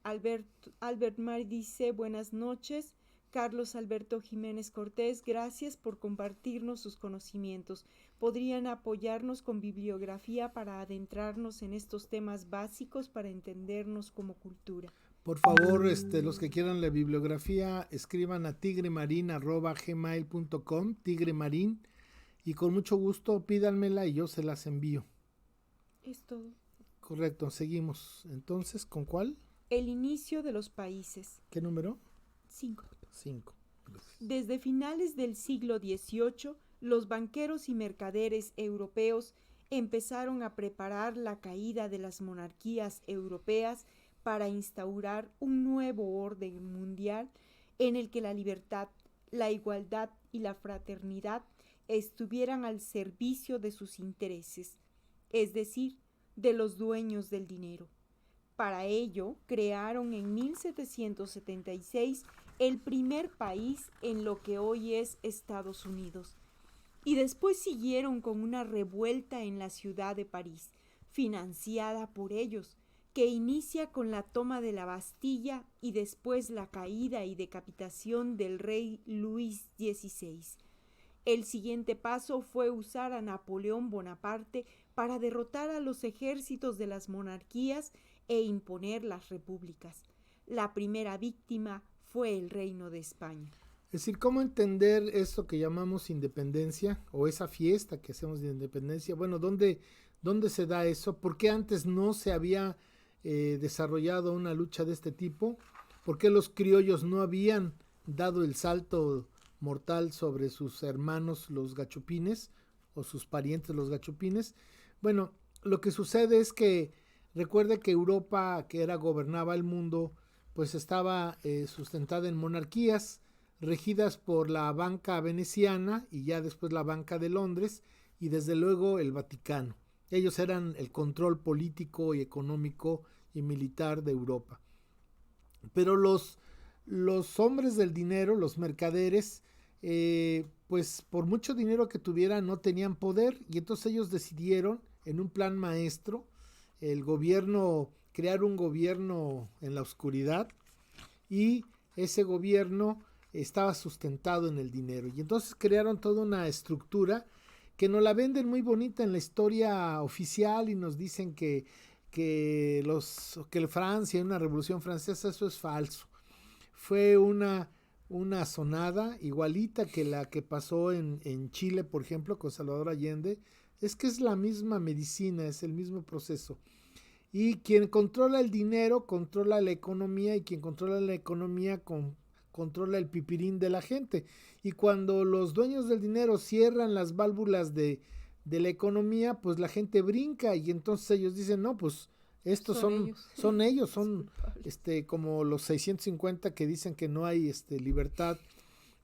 Albert Mar dice, buenas noches. Carlos Alberto Jiménez Cortés, gracias por compartirnos sus conocimientos. ¿Podrían apoyarnos con bibliografía para adentrarnos en estos temas básicos para entendernos como cultura? Por favor, los que quieran la bibliografía, escriban a tigremarin@gmail.com, tigremarin, y con mucho gusto pídanmela y yo se las envío. Es todo. Correcto, seguimos. Entonces, ¿con cuál? El inicio de los países. ¿Qué número? 5. 5. Gracias. Desde finales del siglo XVIII, los banqueros y mercaderes europeos empezaron a preparar la caída de las monarquías europeas para instaurar un nuevo orden mundial en el que la libertad, la igualdad y la fraternidad estuvieran al servicio de sus intereses, es decir, de los dueños del dinero. Para ello, crearon en 1776 el primer país en lo que hoy es Estados Unidos, y después siguieron con una revuelta en la ciudad de París, financiada por ellos, que inicia con la toma de la Bastilla y después la caída y decapitación del rey Luis XVI. El siguiente paso fue usar a Napoleón Bonaparte para derrotar a los ejércitos de las monarquías e imponer las repúblicas. La primera víctima fue el Reino de España. Es decir, ¿cómo entender esto que llamamos independencia o esa fiesta que hacemos de independencia? Bueno, ¿dónde se da eso? ¿Por qué antes no se había desarrollado una lucha de este tipo? ¿Por qué los criollos no habían dado el salto mortal sobre sus hermanos los gachupines o sus parientes los gachupines? Bueno, lo que sucede es que recuerde que Europa, que gobernaba el mundo, pues estaba sustentada en monarquías regidas por la banca veneciana y ya después la banca de Londres y desde luego el Vaticano. Ellos eran el control político y económico y militar de Europa. Pero los hombres del dinero, los mercaderes, pues por mucho dinero que tuvieran no tenían poder, y entonces ellos decidieron en un plan maestro crear un gobierno en la oscuridad, y ese gobierno estaba sustentado en el dinero, y entonces crearon toda una estructura que nos la venden muy bonita en la historia oficial y nos dicen que Francia, una revolución francesa, eso es falso. Fue una sonada igualita que la que pasó en Chile, por ejemplo, con Salvador Allende. Es que es la misma medicina, es el mismo proceso. Y quien controla el dinero, controla la economía, y quien controla la economía, controla el pipirín de la gente. Y cuando los dueños del dinero cierran las válvulas de la economía, pues la gente brinca, y entonces ellos dicen, no, pues estos son ellos, como los 650 que dicen que no hay libertad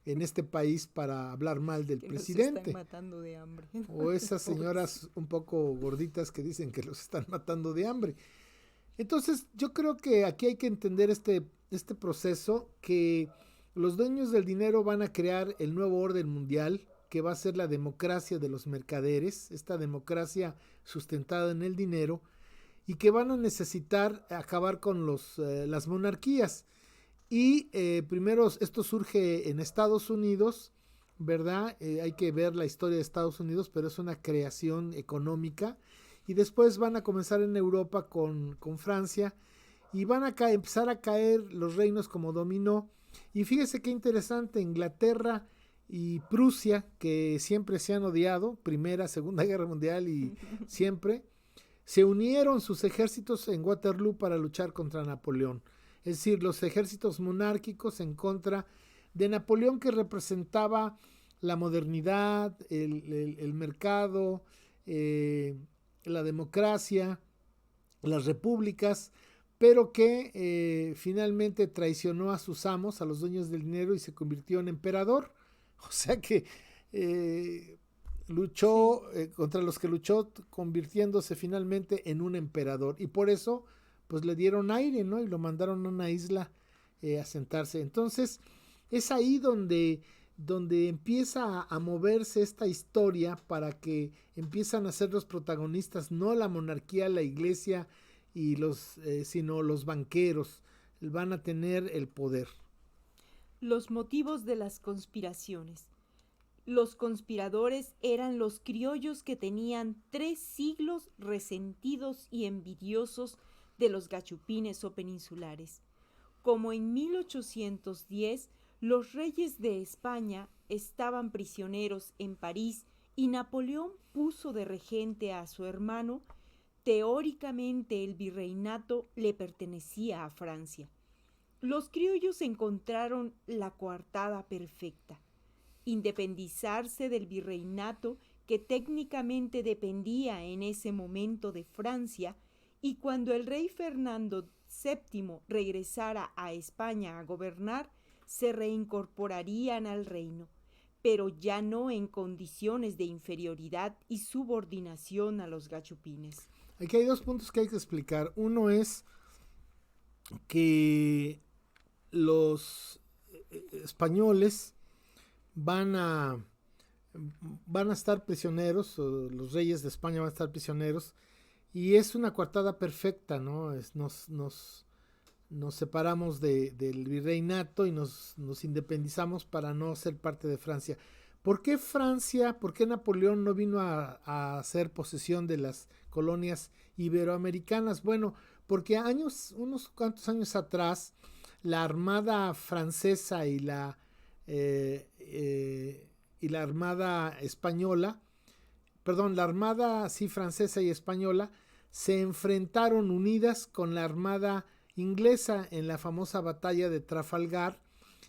en este país para hablar mal del presidente. Los están matando de hambre. O esas señoras un poco gorditas que dicen que los están matando de hambre. Entonces yo creo que aquí hay que entender este proceso, que los dueños del dinero van a crear el nuevo orden mundial, que va a ser la democracia de los mercaderes, esta democracia sustentada en el dinero, y que van a necesitar acabar con las monarquías. Y primero esto surge en Estados Unidos, ¿verdad? Hay que ver la historia de Estados Unidos, pero es una creación económica. Y después van a comenzar en Europa con Francia, y van a empezar a caer los reinos como dominó. Y fíjese qué interesante, Inglaterra y Prusia, que siempre se han odiado, Primera, Segunda Guerra Mundial y siempre, se unieron sus ejércitos en Waterloo para luchar contra Napoleón. Es decir, los ejércitos monárquicos en contra de Napoleón, que representaba la modernidad, el mercado, la democracia, las repúblicas, pero que finalmente traicionó a sus amos, a los dueños del dinero, y se convirtió en emperador. O sea que luchó contra los que luchó, convirtiéndose finalmente en un emperador, y por eso pues le dieron aire, ¿no? Y lo mandaron a una isla a sentarse. Entonces es ahí donde empieza a moverse esta historia, para que empiezan a ser los protagonistas, no la monarquía, la iglesia, y sino los banqueros van a tener el poder. Los motivos de las conspiraciones. Los conspiradores eran los criollos que tenían 3 siglos resentidos y envidiosos de los gachupines o peninsulares. como en 1810 los reyes de España estaban prisioneros en París y Napoleón puso de regente a su hermano, teóricamente el virreinato le pertenecía a Francia. Los criollos encontraron la coartada perfecta: independizarse del virreinato que técnicamente dependía en ese momento de Francia, y cuando el rey Fernando VII regresara a España a gobernar, se reincorporarían al reino, pero ya no en condiciones de inferioridad y subordinación a los gachupines. Aquí hay dos puntos que hay que explicar. Uno es que los españoles van a estar prisioneros, los reyes de España van a estar prisioneros, y es una coartada perfecta, ¿no? Nos separamos del virreinato y nos independizamos para no ser parte de Francia. ¿Por qué Francia, por qué Napoleón no vino a hacer posesión de las colonias iberoamericanas? Bueno, porque unos cuantos años atrás, la armada francesa y la armada española, la armada francesa y española se enfrentaron unidas con la armada inglesa en la famosa batalla de Trafalgar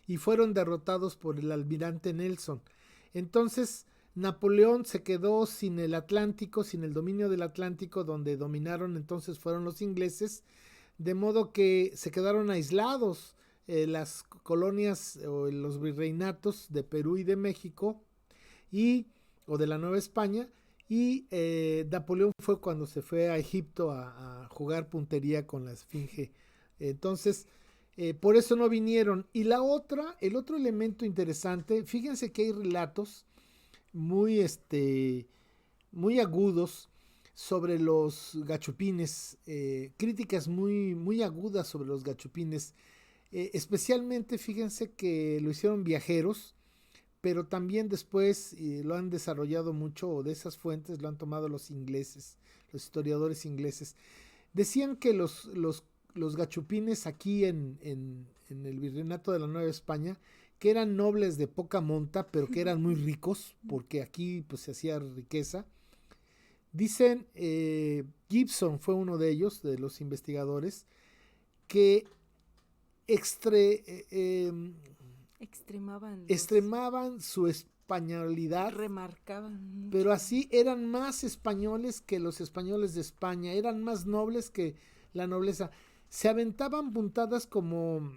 y fueron derrotados por el almirante Nelson. Entonces Napoleón se quedó sin el Atlántico, sin el dominio del Atlántico, donde dominaron entonces fueron los ingleses, de modo que se quedaron aislados las colonias o los virreinatos de Perú y de México o de la Nueva España, y Napoleón fue cuando se fue a Egipto a jugar puntería con la Esfinge. Entonces, por eso no vinieron. Y el otro elemento interesante, fíjense que hay relatos muy agudos sobre los gachupines, críticas muy agudas sobre los gachupines, especialmente fíjense que lo hicieron viajeros, pero también después lo han desarrollado mucho, o de esas fuentes lo han tomado los ingleses, los historiadores ingleses. Decían que los gachupines aquí en el virreinato de la Nueva España, que eran nobles de poca monta, pero que eran muy ricos, porque aquí pues se hacía riqueza. Dicen, Gibson fue uno de ellos, de los investigadores, que extremaban su españolidad, remarcaban mucho. Pero así eran más españoles que los españoles de España, eran más nobles que la nobleza. Se aventaban puntadas como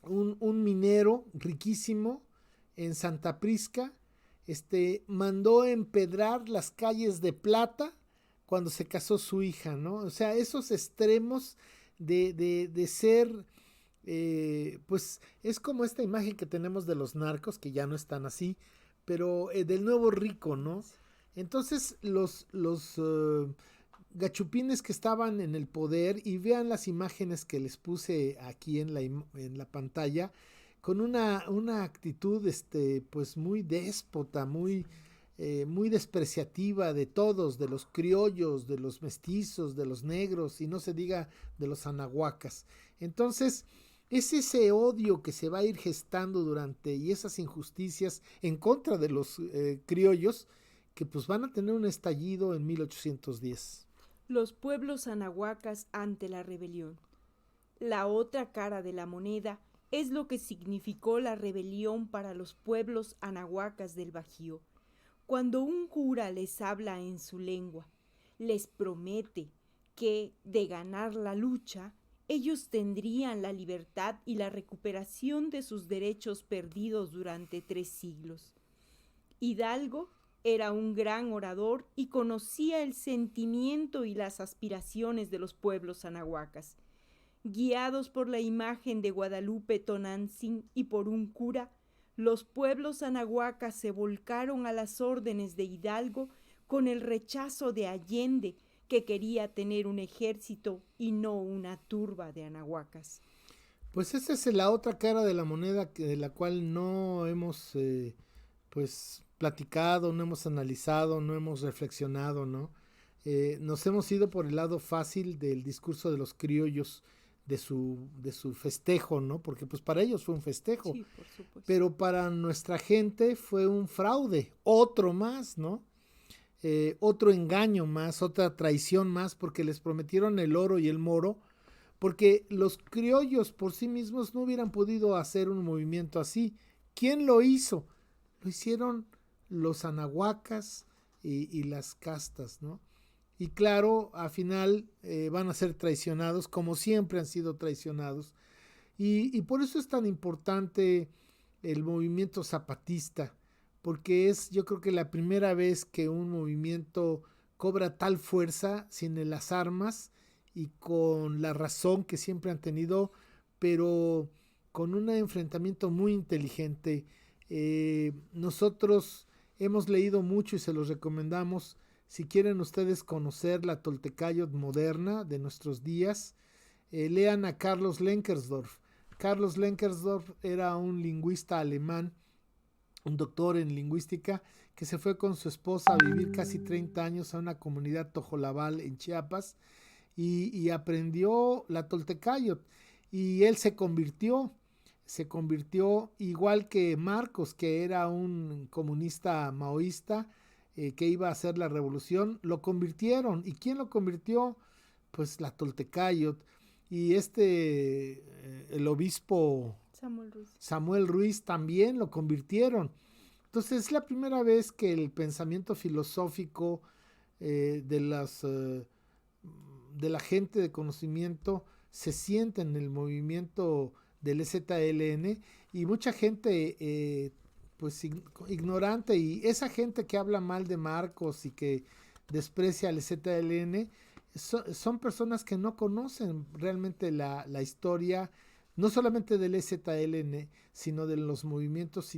un minero riquísimo en Santa Prisca, mandó empedrar las calles de plata cuando se casó su hija, ¿no? O sea, esos extremos de ser, pues es como esta imagen que tenemos de los narcos, que ya no están así, pero del nuevo rico, ¿no? Entonces los gachupines que estaban en el poder, y vean las imágenes que les puse aquí en la pantalla, con una actitud pues muy déspota, muy despreciativa de todos, de los criollos, de los mestizos, de los negros, y no se diga de los anahuacas. Entonces es ese odio que se va a ir gestando y esas injusticias en contra de los criollos, que pues van a tener un estallido en 1810. Los pueblos anahuacas ante la rebelión. La otra cara de la moneda es lo que significó la rebelión para los pueblos anahuacas del Bajío. Cuando un cura les habla en su lengua, les promete que, de ganar la lucha, ellos tendrían la libertad y la recuperación de sus derechos perdidos durante 3 siglos. Hidalgo era un gran orador y conocía el sentimiento y las aspiraciones de los pueblos anahuacas. Guiados por la imagen de Guadalupe Tonantzin y por un cura, los pueblos anahuacas se volcaron a las órdenes de Hidalgo con el rechazo de Allende, que quería tener un ejército y no una turba de anahuacas. Pues esa es la otra cara de la moneda de la cual no hemos pues platicado, no hemos analizado, no hemos reflexionado, ¿no? Nos hemos ido por el lado fácil del discurso de los criollos, su festejo, ¿no? Porque pues para ellos fue un festejo. Sí, por supuesto. Pero para nuestra gente fue un fraude, otro más, ¿no? Otro engaño más, otra traición más, porque les prometieron el oro y el moro, porque los criollos por sí mismos no hubieran podido hacer un movimiento así. ¿Quién lo hizo? Lo hicieron los anahuacas y las castas, ¿no? Y claro, al final van a ser traicionados, como siempre han sido traicionados. Y por eso es tan importante el movimiento zapatista, porque es, yo creo que la primera vez que un movimiento cobra tal fuerza sin las armas y con la razón que siempre han tenido, pero con un enfrentamiento muy inteligente. Nosotros hemos leído mucho y se los recomendamos. Si quieren ustedes conocer la Toltecayot moderna de nuestros días, lean a Carlos Lenkersdorf. Carlos Lenkersdorf era un lingüista alemán, un doctor en lingüística, que se fue con su esposa a vivir casi 30 años a una comunidad tojolabal en Chiapas y aprendió la Toltecayot. Y él se convirtió igual que Marcos, que era un comunista maoísta, que iba a hacer la revolución, lo convirtieron. ¿Y quién lo convirtió? Pues la Toltecayot. Y el obispo Samuel Ruiz también lo convirtieron. Entonces es la primera vez que el pensamiento filosófico de la gente de conocimiento se siente en el movimiento del EZLN, y mucha gente pues ignorante, y esa gente que habla mal de Marcos y que desprecia al ZLN son personas que no conocen realmente la historia, no solamente del EZLN, sino de los movimientos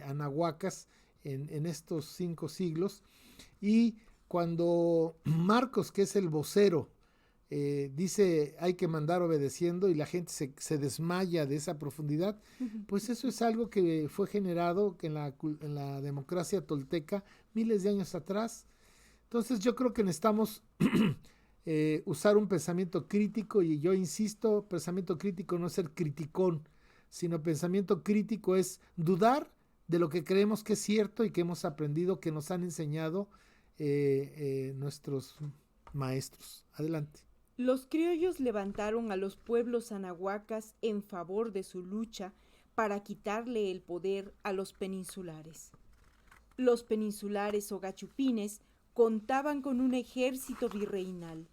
anahuacas en estos 5 siglos. Y cuando Marcos, que es el vocero, dice hay que mandar obedeciendo, y la gente se desmaya de esa profundidad, pues eso es algo que fue generado en la democracia tolteca miles de años atrás. Entonces yo creo que necesitamos usar un pensamiento crítico, y yo insisto, pensamiento crítico no es ser criticón, sino pensamiento crítico es dudar de lo que creemos que es cierto y que hemos aprendido, que nos han enseñado nuestros maestros. Adelante. Los criollos levantaron a los pueblos anahuacas en favor de su lucha para quitarle el poder a los peninsulares. Los peninsulares o gachupines contaban con un ejército virreinal,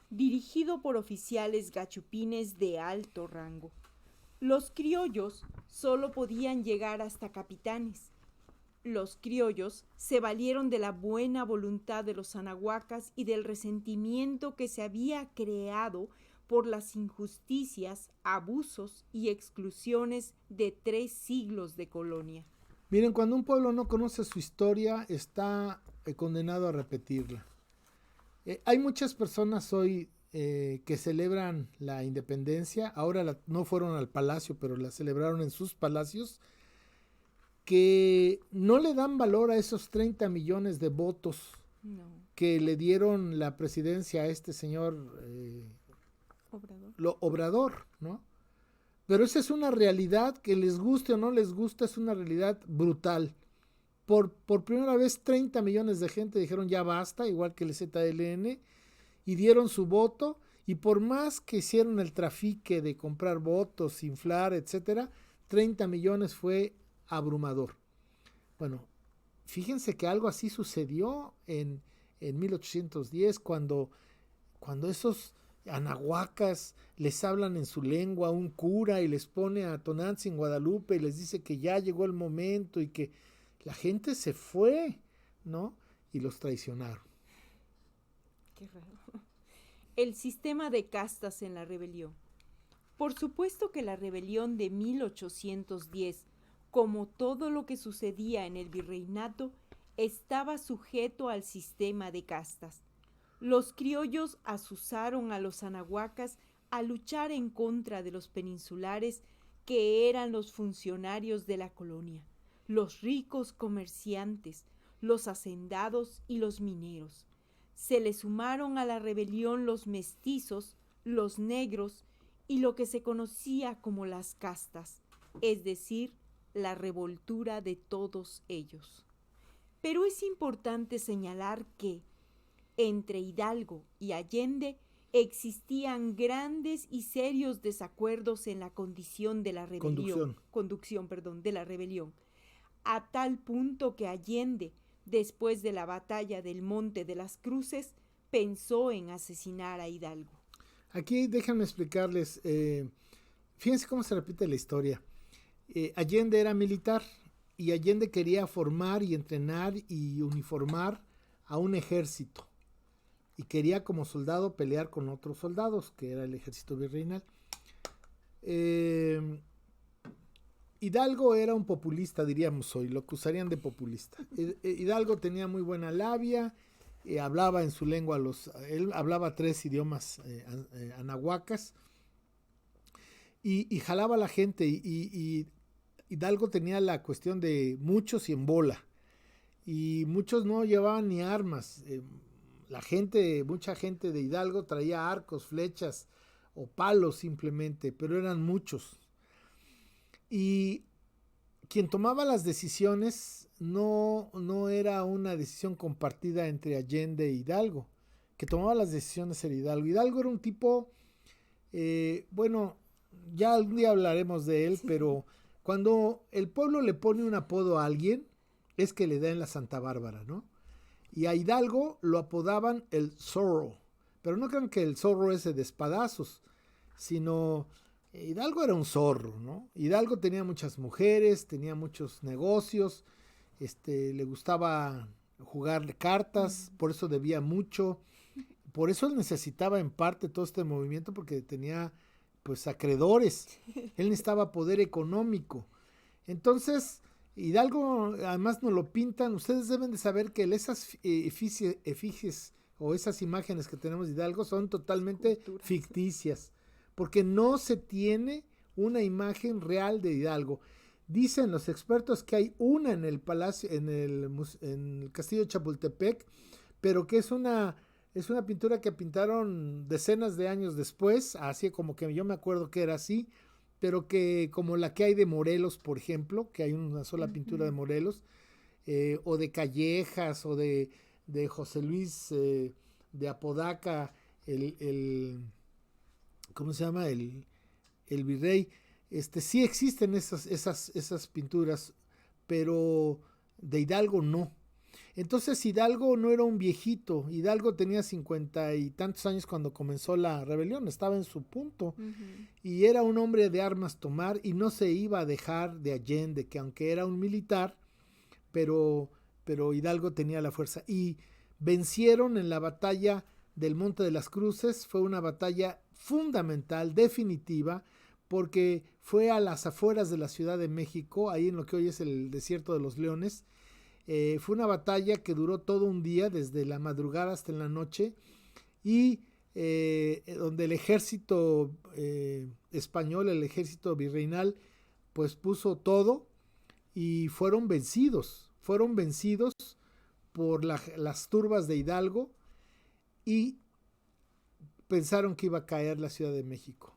dirigido por oficiales gachupines de alto rango. Los criollos solo podían llegar hasta capitanes. Los criollos se valieron de la buena voluntad de los anahuacas y del resentimiento que se había creado por las injusticias, abusos y exclusiones de 3 siglos de colonia. Miren, cuando un pueblo no conoce su historia, está condenado a repetirla. Hay muchas personas hoy que celebran la independencia, ahora no fueron al palacio, pero la celebraron en sus palacios, que no le dan valor a esos 30 millones de votos que le dieron la presidencia a este señor Obrador, ¿no? Pero esa es una realidad que les guste o no les gusta, es una realidad brutal. Por primera vez 30 millones de gente dijeron ya basta, igual que el ZLN, y dieron su voto, y por más que hicieron el trafique de comprar votos, inflar, etcétera, 30 millones fue abrumador. Bueno, fíjense que algo así sucedió en 1810, cuando esos anahuacas les hablan en su lengua a un cura y les pone a Tonantzin Guadalupe y les dice que ya llegó el momento y que la gente se fue, ¿no? Y los traicionaron. Qué raro. El sistema de castas en la rebelión. Por supuesto que la rebelión de 1810, como todo lo que sucedía en el virreinato, estaba sujeto al sistema de castas. Los criollos azuzaron a los anahuacas a luchar en contra de los peninsulares, que eran los funcionarios de la colonia, los ricos comerciantes, los hacendados y los mineros. Se le sumaron a la rebelión los mestizos, los negros y lo que se conocía como las castas, es decir, la revoltura de todos ellos. Pero es importante señalar que entre Hidalgo y Allende existían grandes y serios desacuerdos en la condición de la rebelión, de la rebelión, a tal punto que Allende, después de la batalla del Monte de las Cruces, pensó en asesinar a Hidalgo. Aquí déjenme explicarles, fíjense cómo se repite la historia. Allende era militar y Allende quería formar y entrenar y uniformar a un ejército. Y quería como soldado pelear con otros soldados, que era el ejército virreinal. Hidalgo era un populista, diríamos hoy, lo acusarían de populista. Hidalgo tenía muy buena labia, hablaba en su lengua, él hablaba 3 idiomas anahuacas, y jalaba a la gente, y Hidalgo tenía la cuestión de muchos y en bola, y muchos no llevaban ni armas. Mucha gente de Hidalgo traía arcos, flechas o palos simplemente, pero eran muchos. Y quien tomaba las decisiones no era una decisión compartida entre Allende e Hidalgo. Que tomaba las decisiones era Hidalgo. Hidalgo era un tipo, bueno, ya algún día hablaremos de él, pero cuando el pueblo le pone un apodo a alguien, es que le da en la Santa Bárbara, ¿no? Y a Hidalgo lo apodaban el Zorro, pero no crean que el zorro ese de espadazos, sino Hidalgo era un zorro, ¿no? Hidalgo tenía muchas mujeres, tenía muchos negocios, le gustaba jugar cartas, por eso debía mucho, por eso él necesitaba en parte todo este movimiento, porque tenía pues acreedores, él necesitaba poder económico. Entonces Hidalgo, además nos lo pintan, ustedes deben de saber que esas efigies o esas imágenes que tenemos de Hidalgo son totalmente ficticias, porque no se tiene una imagen real de Hidalgo. Dicen los expertos que hay una en el palacio, en el castillo de Chapultepec, pero que es una pintura que pintaron decenas de años después, así como que yo me acuerdo que era así, pero que como la que hay de Morelos, por ejemplo, que hay una sola pintura de Morelos, o de Callejas, o de José Luis de Apodaca, ¿cómo se llama? El virrey. Sí existen esas pinturas, pero de Hidalgo no. Entonces Hidalgo no era un viejito, Hidalgo tenía 50 y tantos años cuando comenzó la rebelión, estaba en su punto, y era un hombre de armas tomar, y no se iba a dejar de Allende, que aunque era un militar, pero Hidalgo tenía la fuerza, y vencieron en la batalla del Monte de las Cruces. Fue una batalla fundamental, definitiva, porque fue a las afueras de la Ciudad de México, ahí en lo que hoy es el Desierto de los Leones. Fue una batalla que duró todo un día, desde la madrugada hasta en la noche, y donde el ejército español, el ejército virreinal, pues puso todo, y fueron vencidos por las turbas de Hidalgo, y pensaron que iba a caer la Ciudad de México.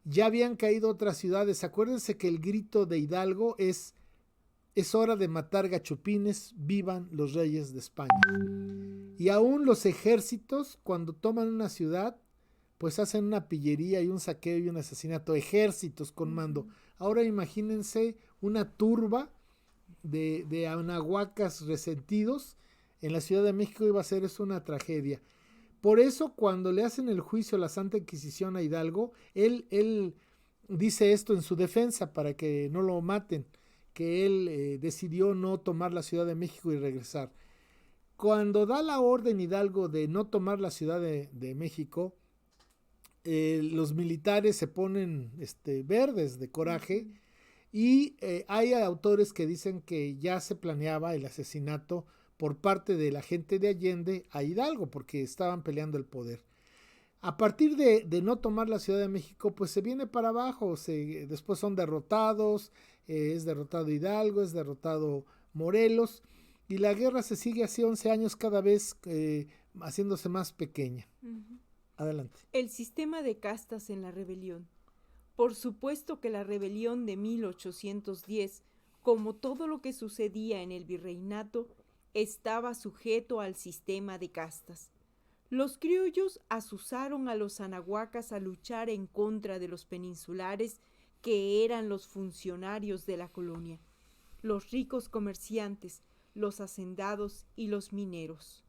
Ya habían caído otras ciudades. Acuérdense que el grito de Hidalgo es hora de matar gachupines, vivan los reyes de España. Y aún los ejércitos, cuando toman una ciudad, pues hacen una pillería y un saqueo y un asesinato. Ejércitos con mando. Ahora imagínense una turba de anahuacas resentidos. En la Ciudad de México iba a ser eso una tragedia. Por eso, cuando le hacen el juicio a la Santa Inquisición a Hidalgo, él dice esto en su defensa para que no lo maten, que él decidió no tomar la Ciudad de México y regresar. Cuando da la orden Hidalgo de no tomar la Ciudad de México, los militares se ponen verdes de coraje, y hay autores que dicen que ya se planeaba el asesinato por parte de la gente de Allende a Hidalgo, porque estaban peleando el poder. A partir de no tomar la Ciudad de México, pues se viene para abajo, después son derrotados, es derrotado Hidalgo, es derrotado Morelos, y la guerra se sigue así 11 años, cada vez haciéndose más pequeña. Adelante. El sistema de castas en la rebelión. Por supuesto que la rebelión de 1810, como todo lo que sucedía en el virreinato, estaba sujeto al sistema de castas. Los criollos asusaron a los anahuacas a luchar en contra de los peninsulares, que eran los funcionarios de la colonia, los ricos comerciantes, los hacendados y los mineros.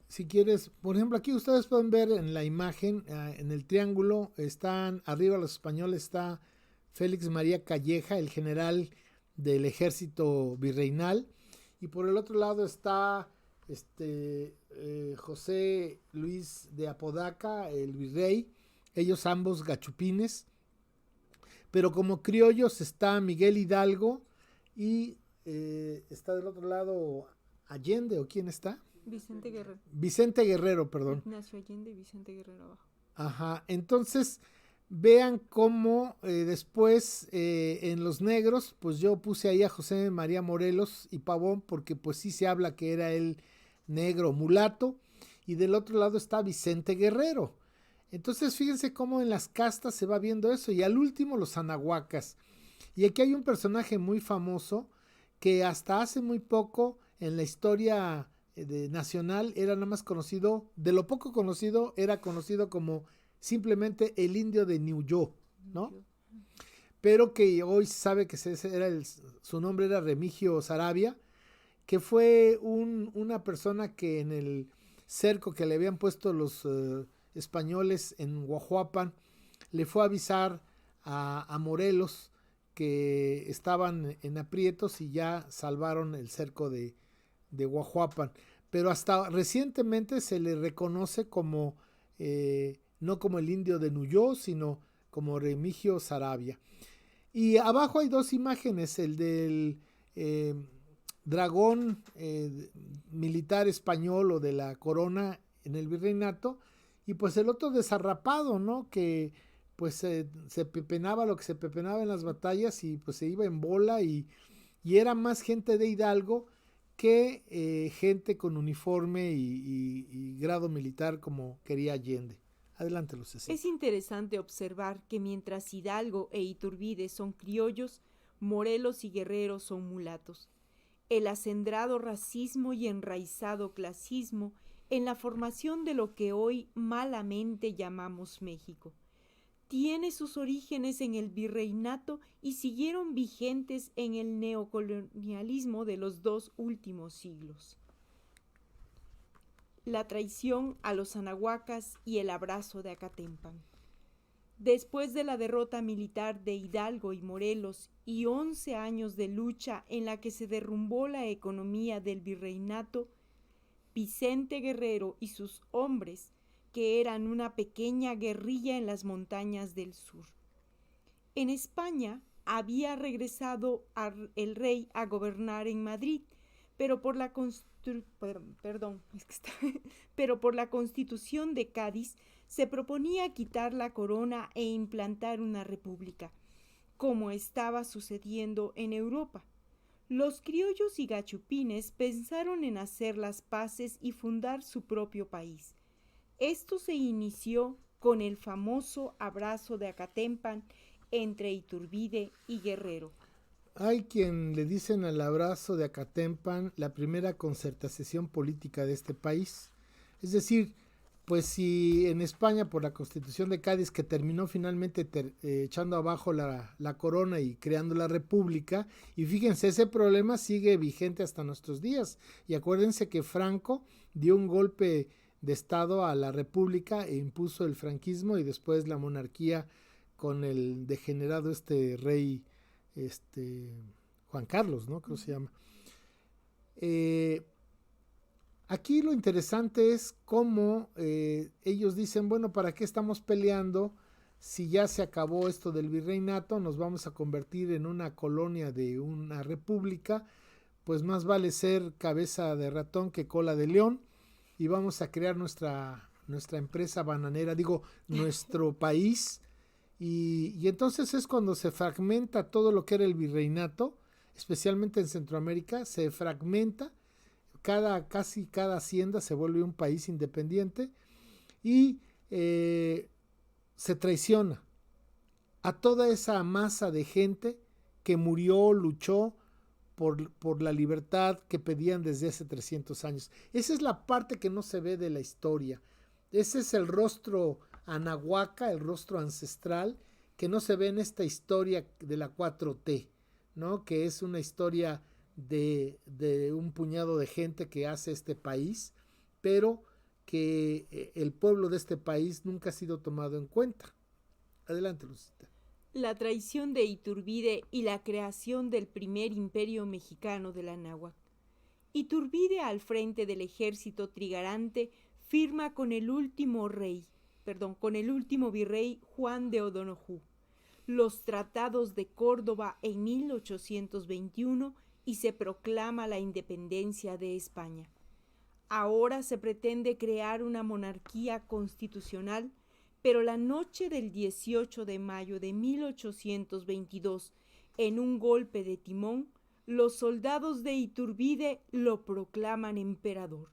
Si quieres, por ejemplo, aquí ustedes pueden ver en la imagen, en el triángulo, están arriba los españoles, está Félix María Calleja, el general del ejército virreinal, y por el otro lado está José Luis de Apodaca, el virrey, ellos ambos gachupines, pero como criollos está Miguel Hidalgo y está del otro lado Allende, ¿o quién está? Vicente Guerrero. Vicente Guerrero, perdón. Ignacio Allende y Vicente Guerrero abajo. Ajá, entonces vean cómo después en los negros, pues yo puse ahí a José María Morelos y Pavón, porque pues sí se habla que era el negro mulato, y del otro lado está Vicente Guerrero. Entonces fíjense cómo en las castas se va viendo eso, y al último los anahuacas. Y aquí hay un personaje muy famoso que hasta hace muy poco en la historia nacional era nada más conocido, de lo poco conocido, era conocido como simplemente el indio de Niuyó, ¿no? Pero que hoy se sabe que su nombre era Remigio Saravia, que fue una persona que en el cerco que le habían puesto los españoles en Guajuapan, le fue a avisar a Morelos que estaban en aprietos y ya salvaron el cerco de Guajuapan, pero hasta recientemente se le reconoce como no como el indio de Nuyó, sino como Remigio Saravia. Y abajo hay dos imágenes, el del dragón militar español o de la corona en el virreinato, y pues el otro desarrapado, ¿no? Que pues se pepenaba lo que se pepenaba en las batallas y pues se iba en bola y era más gente de Hidalgo que gente con uniforme y grado militar como quería Allende. Adelante, Lucecita. Es interesante observar que mientras Hidalgo e Iturbide son criollos, Morelos y Guerrero son mulatos. El acendrado racismo y enraizado clasismo en la formación de lo que hoy malamente llamamos México tiene sus orígenes en el virreinato y siguieron vigentes en el neocolonialismo de los 2 últimos siglos. La traición a los anahuacas y el abrazo de Acatempan. Después de la derrota militar de Hidalgo y Morelos y 11 años de lucha en la que se derrumbó la economía del virreinato, Vicente Guerrero y sus hombres, que eran una pequeña guerrilla en las montañas del sur. En España había regresado el rey a gobernar en Madrid, pero por la Constitución de Cádiz se proponía quitar la corona e implantar una república, como estaba sucediendo en Europa. Los criollos y gachupines pensaron en hacer las paces y fundar su propio país. Esto se inició con el famoso abrazo de Acatempan entre Iturbide y Guerrero. Hay quien le dicen al abrazo de Acatempan la primera concertación política de este país. Es decir, pues si en España por la Constitución de Cádiz, que terminó finalmente echando abajo la corona y creando la república, y fíjense, ese problema sigue vigente hasta nuestros días. Y acuérdense que Franco dio un golpe de estado a la república e impuso el franquismo y después la monarquía con el degenerado rey Juan Carlos, ¿no? Creo que se llama. Aquí lo interesante es cómo ellos dicen, bueno, ¿para qué estamos peleando si ya se acabó esto del virreinato? Nos vamos a convertir en una colonia de una república, pues más vale ser cabeza de ratón que cola de león, y vamos a crear nuestra empresa bananera, nuestro país, y entonces es cuando se fragmenta todo lo que era el virreinato, especialmente en Centroamérica, se fragmenta, casi cada hacienda se vuelve un país independiente, y se traiciona a toda esa masa de gente que murió, luchó por la libertad que pedían desde hace 300 años. Esa es la parte que no se ve de la historia. Ese es el rostro anahuaca, el rostro ancestral, que no se ve en esta historia de la 4T, ¿no? Que es una historia de un puñado de gente que hace este país, pero que el pueblo de este país nunca ha sido tomado en cuenta. Adelante, Lucita. La traición de Iturbide y la creación del primer imperio mexicano de la náhuatl. Iturbide, al frente del ejército trigarante, firma con el último virrey Juan de O'Donojú los tratados de Córdoba en 1821 y se proclama la independencia de España. Ahora se pretende crear una monarquía constitucional, pero la noche del 18 de mayo de 1822, en un golpe de timón, los soldados de Iturbide lo proclaman emperador.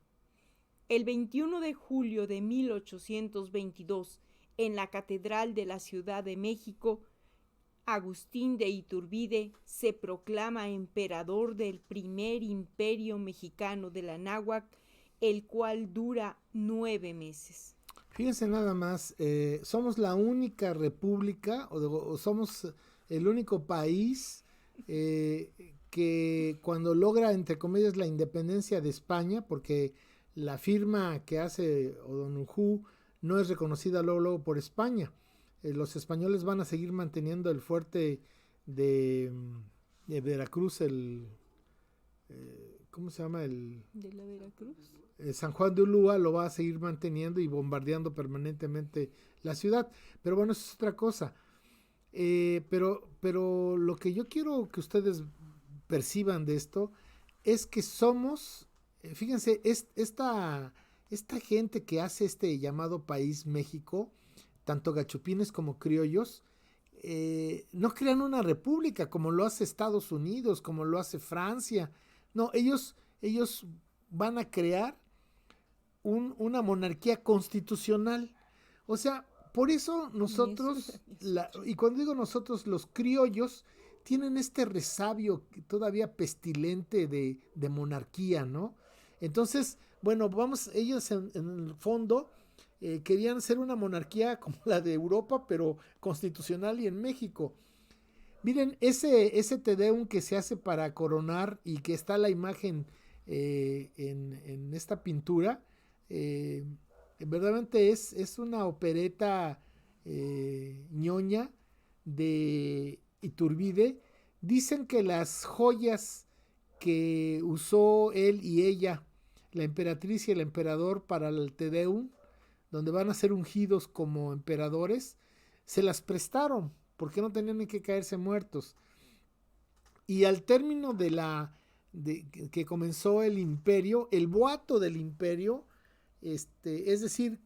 El 21 de julio de 1822, en la Catedral de la Ciudad de México, Agustín de Iturbide se proclama emperador del primer imperio mexicano de la náhuatl, el cual dura 9 meses. Fíjense nada más, somos la única república o somos el único país que cuando logra, entre comillas, la independencia de España, porque la firma que hace O'Donojú no es reconocida luego por España. Los españoles van a seguir manteniendo el fuerte de Veracruz, ¿cómo se llama? ¿De la Veracruz? San Juan de Ulúa lo va a seguir manteniendo y bombardeando permanentemente la ciudad. Pero bueno, eso es otra cosa. Pero lo que yo quiero que ustedes perciban de esto es que somos, fíjense, esta gente que hace este llamado país México, tanto gachupines como criollos, no crean una república como lo hace Estados Unidos, como lo hace Francia. No, ellos van a crear una monarquía constitucional. O sea, por eso nosotros, y cuando digo nosotros, los criollos tienen este resabio todavía pestilente de monarquía, ¿no? Entonces, bueno, ellos en el fondo querían ser una monarquía como la de Europa, pero constitucional y en México. Miren, ese Te Deum que se hace para coronar y que está la imagen en esta pintura, verdaderamente es una opereta ñoña de Iturbide. Dicen que las joyas que usó él y ella, la emperatriz y el emperador, para el Te Deum, donde van a ser ungidos como emperadores, se las prestaron porque no tenían ni que caerse muertos. Y al término de que comenzó el imperio, el boato del imperio, es decir,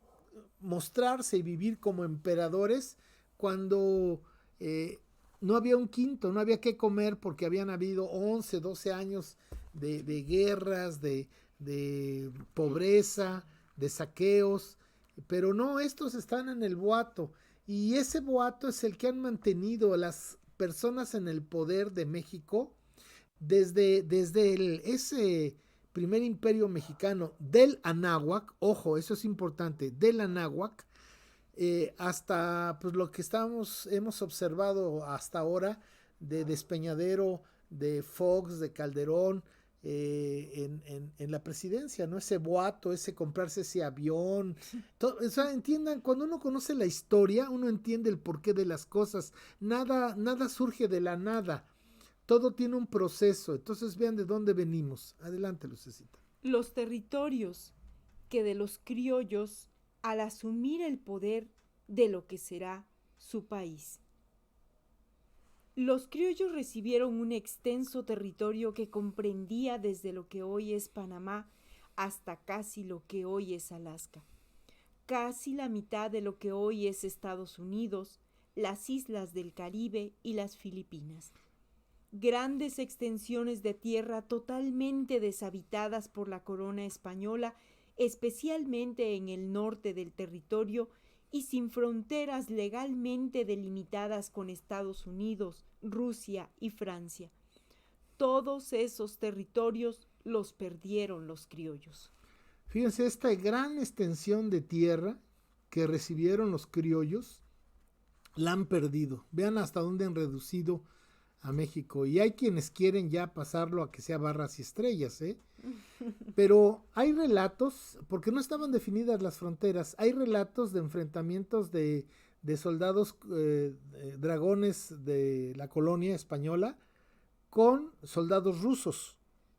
mostrarse y vivir como emperadores cuando no había un quinto, no había que comer porque habían habido 11, 12 años de guerras, de pobreza, de saqueos, pero no, estos están en el boato, y ese boato es el que han mantenido las personas en el poder de México desde ese primer imperio mexicano del Anáhuac. Ojo, eso es importante, del Anáhuac, hasta pues lo que hemos observado hasta ahora de Despeñadero, de Fox, de Calderón, en la presidencia, ¿no? Ese boato, ese comprarse ese avión, todo, o sea, entiendan, cuando uno conoce la historia, uno entiende el porqué de las cosas. Nada surge de la nada, todo tiene un proceso. Entonces vean de dónde venimos. Adelante, Lucecita. Los territorios que de los criollos, al asumir el poder de lo que será su país. Los criollos recibieron un extenso territorio que comprendía desde lo que hoy es Panamá hasta casi lo que hoy es Alaska, casi la mitad de lo que hoy es Estados Unidos, las islas del Caribe y las Filipinas. Grandes extensiones de tierra totalmente deshabitadas por la corona española especialmente en el norte del territorio y sin fronteras legalmente delimitadas con Estados Unidos, Rusia y Francia. Todos esos territorios los perdieron los criollos. Fíjense, esta gran extensión de tierra que recibieron los criollos la han perdido. Vean hasta dónde han reducido a México. Y hay quienes quieren ya pasarlo a que sea barras y estrellas, ¿eh? Pero hay relatos, porque no estaban definidas las fronteras, hay relatos de enfrentamientos de soldados dragones de la colonia española con soldados rusos,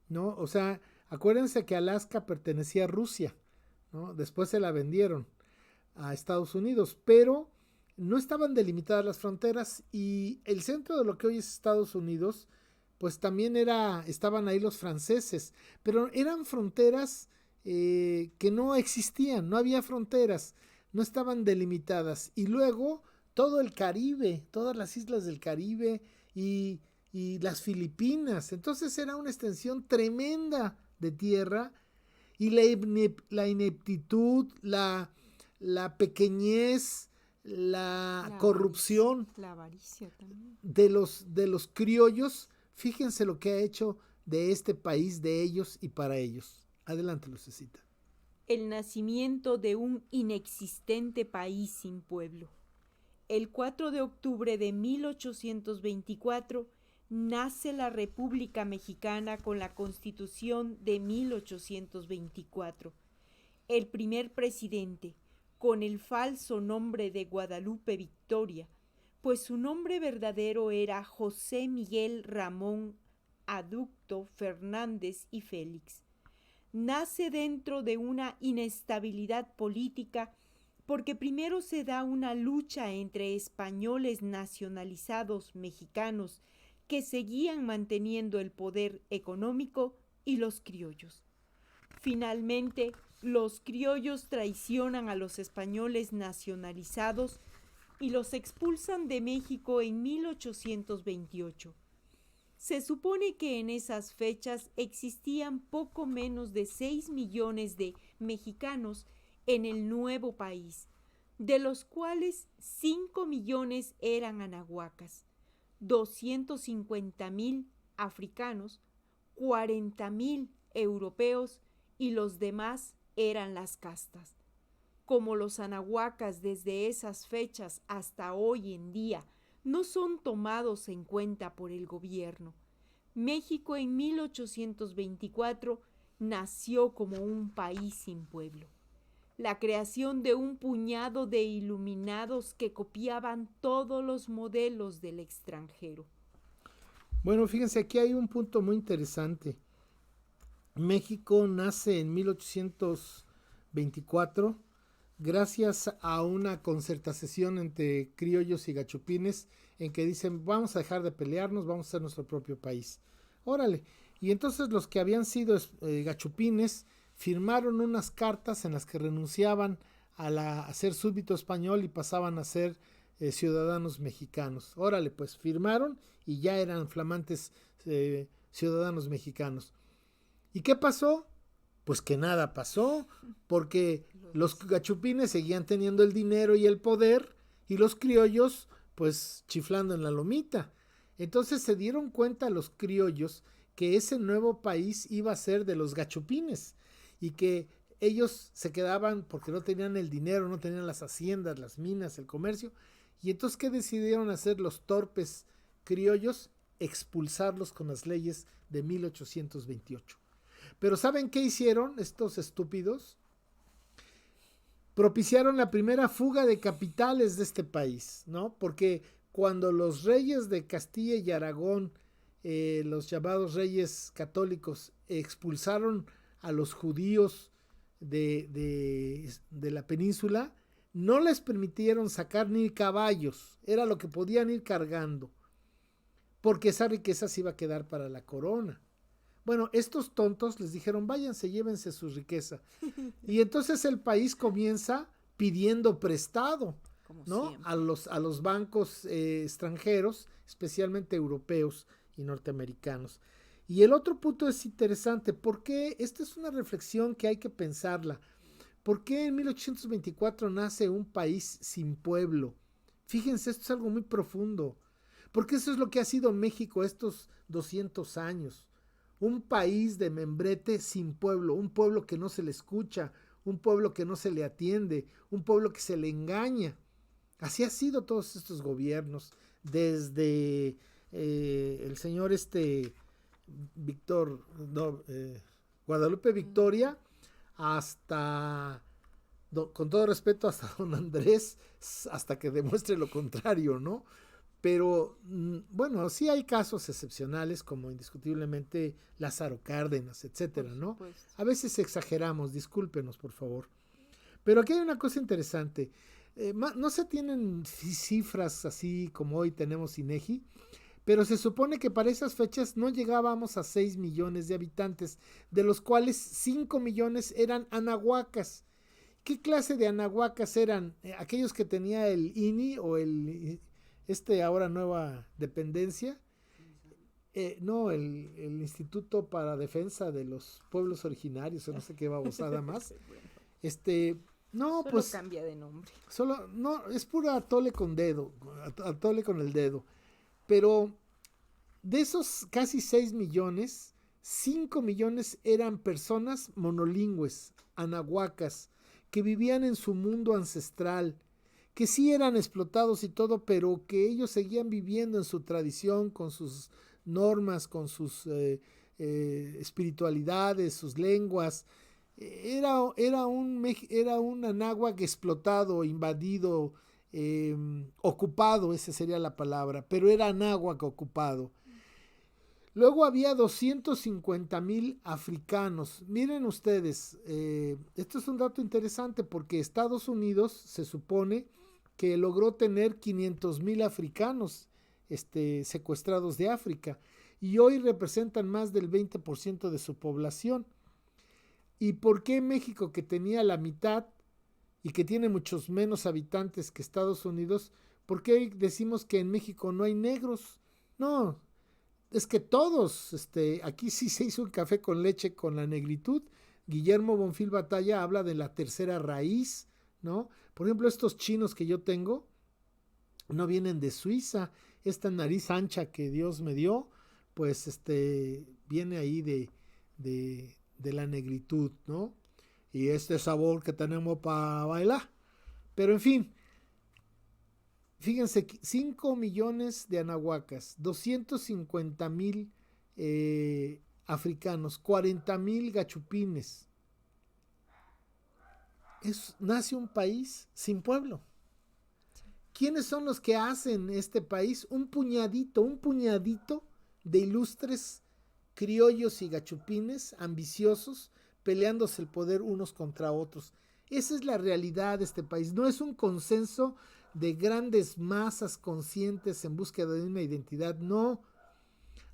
¿no? O sea, acuérdense que Alaska pertenecía a Rusia, ¿no? Después se la vendieron a Estados Unidos, pero no estaban delimitadas las fronteras y el centro de lo que hoy es Estados Unidos, pues también estaban ahí los franceses, pero eran fronteras que no existían, no había fronteras, no estaban delimitadas. Y luego todo el Caribe, todas las islas del Caribe y las Filipinas, entonces era una extensión tremenda de tierra y la ineptitud, la pequeñez, la corrupción, la avaricia también de los criollos. Fíjense lo que ha hecho de este país, de ellos y para ellos. Adelante, Lucecita. El nacimiento de un inexistente país sin pueblo. El 4 de octubre de 1824 nace la República Mexicana con la Constitución de 1824. El primer presidente, con el falso nombre de Guadalupe Victoria, pues su nombre verdadero era José Miguel Ramón Aducto Fernández y Félix. Nace dentro de una inestabilidad política porque primero se da una lucha entre españoles nacionalizados mexicanos que seguían manteniendo el poder económico y los criollos. Finalmente, los criollos traicionan a los españoles nacionalizados y los expulsan de México en 1828. Se supone que en esas fechas existían poco menos de 6 millones de mexicanos en el nuevo país, de los cuales 5 millones eran anahuacas, 250,000 africanos, 40,000 europeos y los demás eran las castas. Como los anahuacas desde esas fechas hasta hoy en día no son tomados en cuenta por el gobierno, México en 1824 nació como un país sin pueblo. La creación de un puñado de iluminados que copiaban todos los modelos del extranjero. Bueno, fíjense, aquí hay un punto muy interesante. México nace en 1824 gracias a una concertación entre criollos y gachupines en que dicen vamos a dejar de pelearnos, vamos a hacer nuestro propio país. Órale. Y entonces los que habían sido gachupines firmaron unas cartas en las que renunciaban a ser súbdito español y pasaban a ser ciudadanos mexicanos. Órale, pues firmaron y ya eran flamantes ciudadanos mexicanos. ¿Y qué pasó? Pues que nada pasó, porque los gachupines seguían teniendo el dinero y el poder y los criollos pues chiflando en la lomita. Entonces se dieron cuenta los criollos que ese nuevo país iba a ser de los gachupines y que ellos se quedaban porque no tenían el dinero, no tenían las haciendas, las minas, el comercio. Y entonces, ¿qué decidieron hacer los torpes criollos? Expulsarlos con las leyes de 1828. Pero ¿saben qué hicieron estos estúpidos? Propiciaron la primera fuga de capitales de este país, ¿no? Porque cuando los reyes de Castilla y Aragón, los llamados reyes católicos, expulsaron a los judíos de la península, no les permitieron sacar ni caballos, era lo que podían ir cargando, porque esa riqueza se iba a quedar para la corona. Bueno, estos tontos les dijeron, váyanse, llévense su riqueza. Y entonces el país comienza pidiendo prestado, ¿no? A los bancos extranjeros, especialmente europeos y norteamericanos. Y el otro punto es interesante, porque esta es una reflexión que hay que pensarla. ¿Por qué en 1824 nace un país sin pueblo? Fíjense, esto es algo muy profundo, porque eso es lo que ha sido México estos 200 años. Un país de membrete sin pueblo, un pueblo que no se le escucha, un pueblo que no se le atiende, un pueblo que se le engaña. Así ha sido todos estos gobiernos, desde el señor Víctor, no, Guadalupe Victoria, hasta, con todo respeto, hasta don Andrés, hasta que demuestre lo contrario, ¿no? Pero bueno, sí hay casos excepcionales como indiscutiblemente Lázaro Cárdenas, etcétera, ¿no? A veces exageramos, discúlpenos por favor. Pero aquí hay una cosa interesante. No se tienen cifras así como hoy tenemos INEGI, pero se supone que para esas fechas no llegábamos a 6 millones de habitantes, de los cuales 5 millones eran anahuacas. ¿Qué clase de anahuacas eran? Aquellos que tenía el INI o el ahora nueva dependencia. No, el Instituto para Defensa de los Pueblos Originarios, o no sé qué babosada más. No, solo pues cambia de nombre. Solo, no, es pura atole con dedo, atole con el dedo. Pero de esos casi 6 millones, 5 millones eran personas monolingües, anahuacas, que vivían en su mundo ancestral, que sí eran explotados y todo, pero que ellos seguían viviendo en su tradición, con sus normas, con sus espiritualidades, sus lenguas. Era un anáhuac explotado, invadido, ocupado, esa sería la palabra, pero era anáhuac ocupado. Luego había 250,000 africanos. Miren ustedes, esto es un dato interesante porque Estados Unidos se supone que logró tener 500,000 africanos secuestrados de África y hoy representan más del 20% de su población. ¿Y por qué México, que tenía la mitad y que tiene muchos menos habitantes que Estados Unidos, por qué decimos que en México no hay negros? No, es que todos, aquí sí se hizo un café con leche con la negritud. Guillermo Bonfil Batalla habla de la tercera raíz, ¿no? Por ejemplo, estos chinos que yo tengo no vienen de Suiza. Esta nariz ancha que Dios me dio, pues viene ahí de la negritud, ¿no? Y este sabor que tenemos para bailar. Pero en fin, fíjense, 5 millones de anahuacas, 250,000 africanos, 40,000 gachupines. Nace un país sin pueblo. ¿Quiénes son los que hacen este país? Un puñadito de ilustres criollos y gachupines ambiciosos peleándose el poder unos contra otros. Esa es la realidad de este país. No es un consenso de grandes masas conscientes en búsqueda de una identidad. No.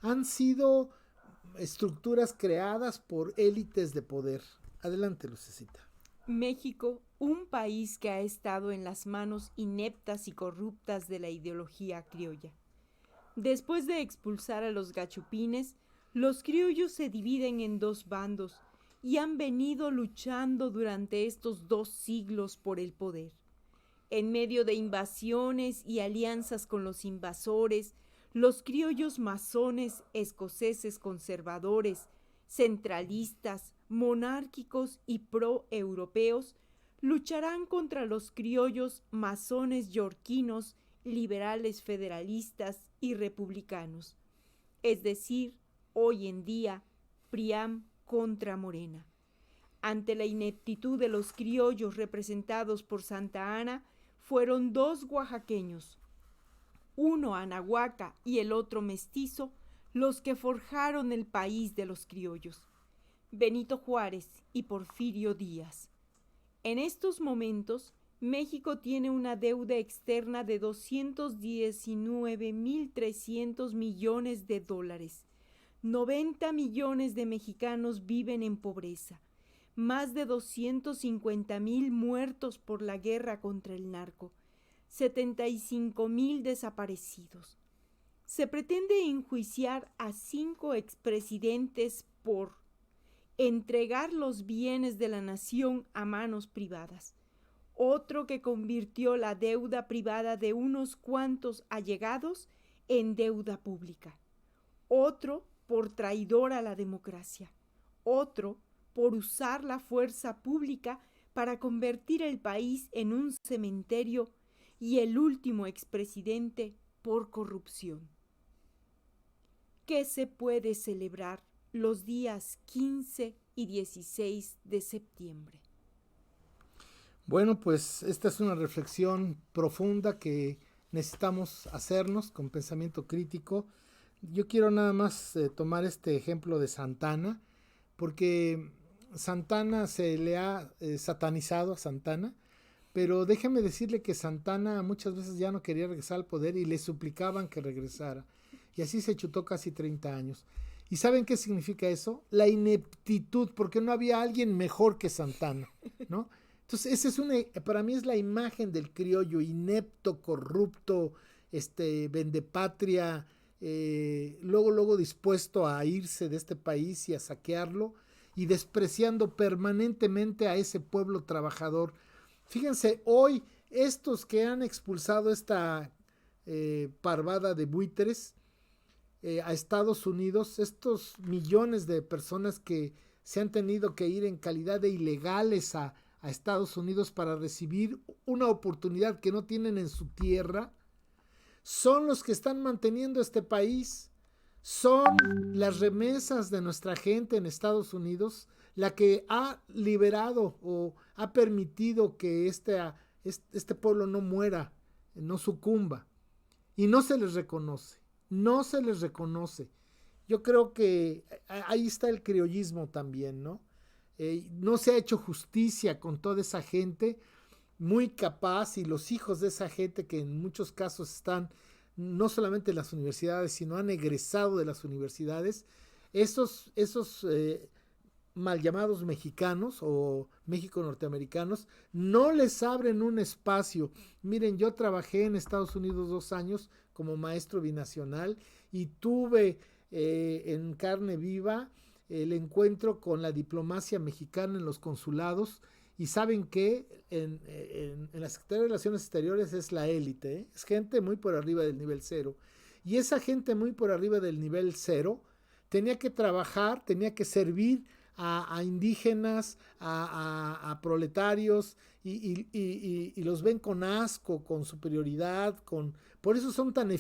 Han sido estructuras creadas por élites de poder. Adelante, Lucecita. México, un país que ha estado en las manos ineptas y corruptas de la ideología criolla. Después de expulsar a los gachupines, los criollos se dividen en dos bandos y han venido luchando durante estos 2 siglos por el poder. En medio de invasiones y alianzas con los invasores, los criollos masones, escoceses conservadores, centralistas, monárquicos y pro-europeos lucharán contra los criollos masones yorquinos, liberales federalistas y republicanos. Es decir, hoy en día, PRIAM contra Morena. Ante la ineptitud de los criollos representados por Santa Anna, fueron 2 oaxaqueños, uno anahuaca y el otro mestizo, los que forjaron el país de los criollos, Benito Juárez y Porfirio Díaz. En estos momentos, México tiene una deuda externa de 219,300 millones de dólares. 90 millones de mexicanos viven en pobreza. Más de 250,000 muertos por la guerra contra el narco. 75,000 desaparecidos. Se pretende enjuiciar a 5 expresidentes por entregar los bienes de la nación a manos privadas. Otro que convirtió la deuda privada de unos cuantos allegados en deuda pública. Otro por traidor a la democracia. Otro por usar la fuerza pública para convertir el país en un cementerio, y el último expresidente por corrupción. ¿Qué se puede celebrar los días 15 y 16 de septiembre? Bueno, pues esta es una reflexión profunda que necesitamos hacernos con pensamiento crítico. Yo quiero nada más tomar este ejemplo de Santana, porque Santana se le ha satanizado a Santana, pero déjeme decirle que Santana muchas veces ya no quería regresar al poder y le suplicaban que regresara. Y así se chutó casi 30 años. ¿Y saben qué significa eso? La ineptitud, porque no había alguien mejor que Santana, ¿no? Entonces, para mí es la imagen del criollo inepto, corrupto, vendepatria, luego dispuesto a irse de este país y a saquearlo, y despreciando permanentemente a ese pueblo trabajador. Fíjense, hoy estos que han expulsado esta parvada de buitres a Estados Unidos, estos millones de personas que se han tenido que ir en calidad de ilegales a Estados Unidos para recibir una oportunidad que no tienen en su tierra, son los que están manteniendo este país. Son las remesas de nuestra gente en Estados Unidos la que ha liberado o ha permitido que este pueblo no muera, no sucumba. Y no se les reconoce, no se les reconoce. Yo creo que ahí está el criollismo también, ¿no? No se ha hecho justicia con toda esa gente muy capaz, y los hijos de esa gente que en muchos casos están no solamente en las universidades, sino han egresado de las universidades. Esos mal llamados mexicanos o México-norteamericanos no les abren un espacio. Miren, yo trabajé en Estados Unidos 2 años como maestro binacional y tuve en carne viva el encuentro con la diplomacia mexicana en los consulados. Y saben que en la Secretaría de Relaciones Exteriores es la élite, ¿eh? Es gente muy por arriba del nivel 0. Y esa gente muy por arriba del nivel 0 tenía que trabajar, tenía que servir a indígenas, a proletarios, y los ven con asco, con superioridad, por eso son tan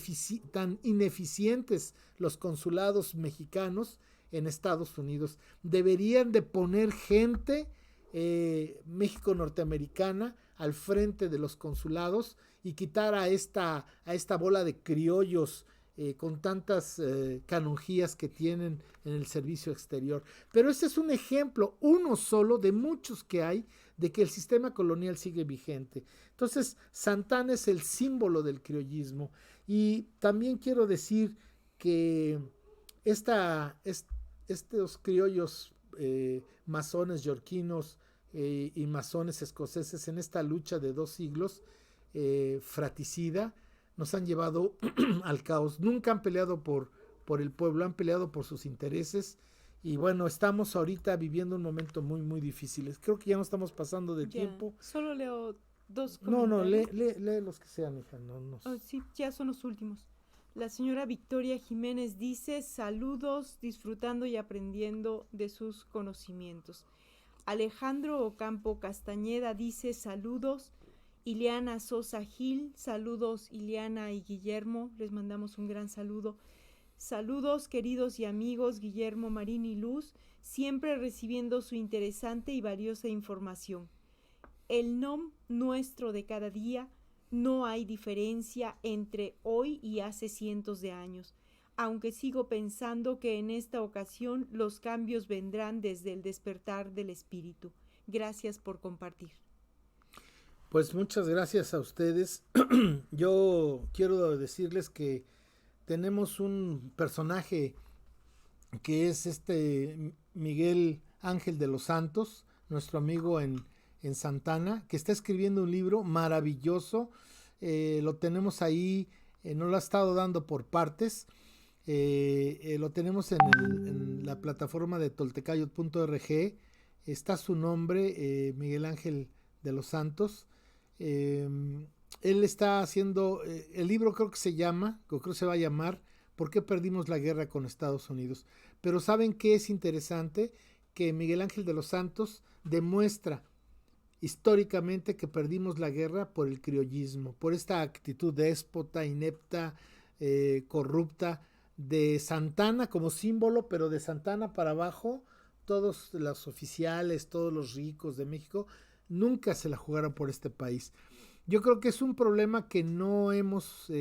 ineficientes los consulados mexicanos en Estados Unidos. Deberían de poner gente México-norteamericana al frente de los consulados y quitar a esta bola de criollos con tantas canonjías que tienen en el servicio exterior. Pero este es un ejemplo, uno solo de muchos que hay, de que el sistema colonial sigue vigente. Entonces, Santana es el símbolo del criollismo. Y también quiero decir que estos criollos masones yorquinos y masones escoceses en esta lucha de 2 siglos fratricida nos han llevado al caos. Nunca han peleado por el pueblo, han peleado por sus intereses. Y bueno, estamos ahorita viviendo un momento muy, muy difícil. Creo que ya no estamos pasando de tiempo. Solo leo 2 comentarios. No, lee los que sean, hija. Sí, ya son los últimos. La señora Victoria Jiménez dice: saludos, disfrutando y aprendiendo de sus conocimientos. Alejandro Ocampo Castañeda dice: saludos. Ileana Sosa Gil, saludos Ileana y Guillermo, les mandamos un gran saludo. Saludos queridos y amigos Guillermo, Marín y Luz, siempre recibiendo su interesante y valiosa información. El nom nuestro de cada día, no hay diferencia entre hoy y hace cientos de años, aunque sigo pensando que en esta ocasión los cambios vendrán desde el despertar del espíritu. Gracias por compartir. Pues muchas gracias a ustedes. Yo quiero decirles que tenemos un personaje que es Miguel Ángel de los Santos, nuestro amigo en Santana, que está escribiendo un libro maravilloso. Lo tenemos ahí nos lo ha estado dando por partes. Lo tenemos en la plataforma de toltecayot.org. Está su nombre, Miguel Ángel de los Santos. Él está haciendo, el libro creo que se va a llamar ¿Por qué perdimos la guerra con Estados Unidos? Pero ¿saben qué es interesante? Que Miguel Ángel de los Santos demuestra históricamente que perdimos la guerra por el criollismo, por esta actitud déspota, inepta, corrupta de Santana como símbolo, pero de Santana para abajo, todos los oficiales, todos los ricos de México, nunca se la jugaron por este país. Yo creo que es un problema que no hemos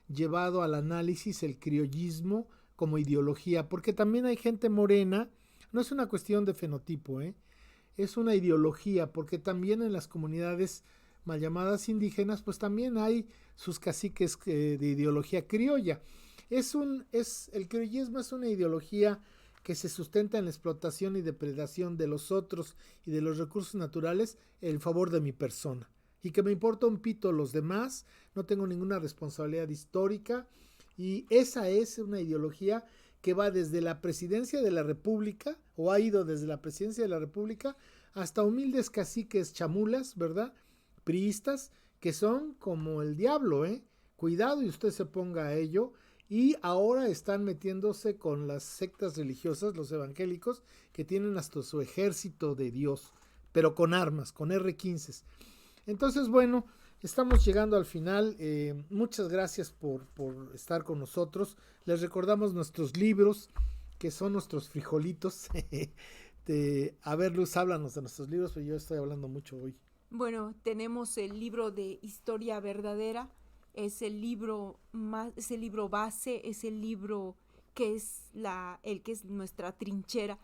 llevado al análisis, el criollismo como ideología, porque también hay gente morena, no es una cuestión de fenotipo, es una ideología, porque también en las comunidades mal llamadas indígenas, pues también hay sus caciques de ideología criolla. El criollismo es una ideología que se sustenta en la explotación y depredación de los otros y de los recursos naturales en favor de mi persona. Y que me importa un pito los demás, no tengo ninguna responsabilidad histórica, y esa es una ideología que va desde la presidencia de la República, o ha ido desde la presidencia de la República, hasta humildes caciques chamulas, ¿verdad? Priistas, que son como el diablo, Cuidado y usted se ponga a ello, y ahora están metiéndose con las sectas religiosas, los evangélicos, que tienen hasta su ejército de Dios, pero con armas, con R-15. Entonces, bueno, estamos llegando al final. Muchas gracias por estar con nosotros. Les recordamos nuestros libros, que son nuestros frijolitos. A ver, Luz, háblanos de nuestros libros, pero yo estoy hablando mucho hoy. Bueno, tenemos el libro de Historia Verdadera. Es el libro base, es el libro que es el que es nuestra trinchera.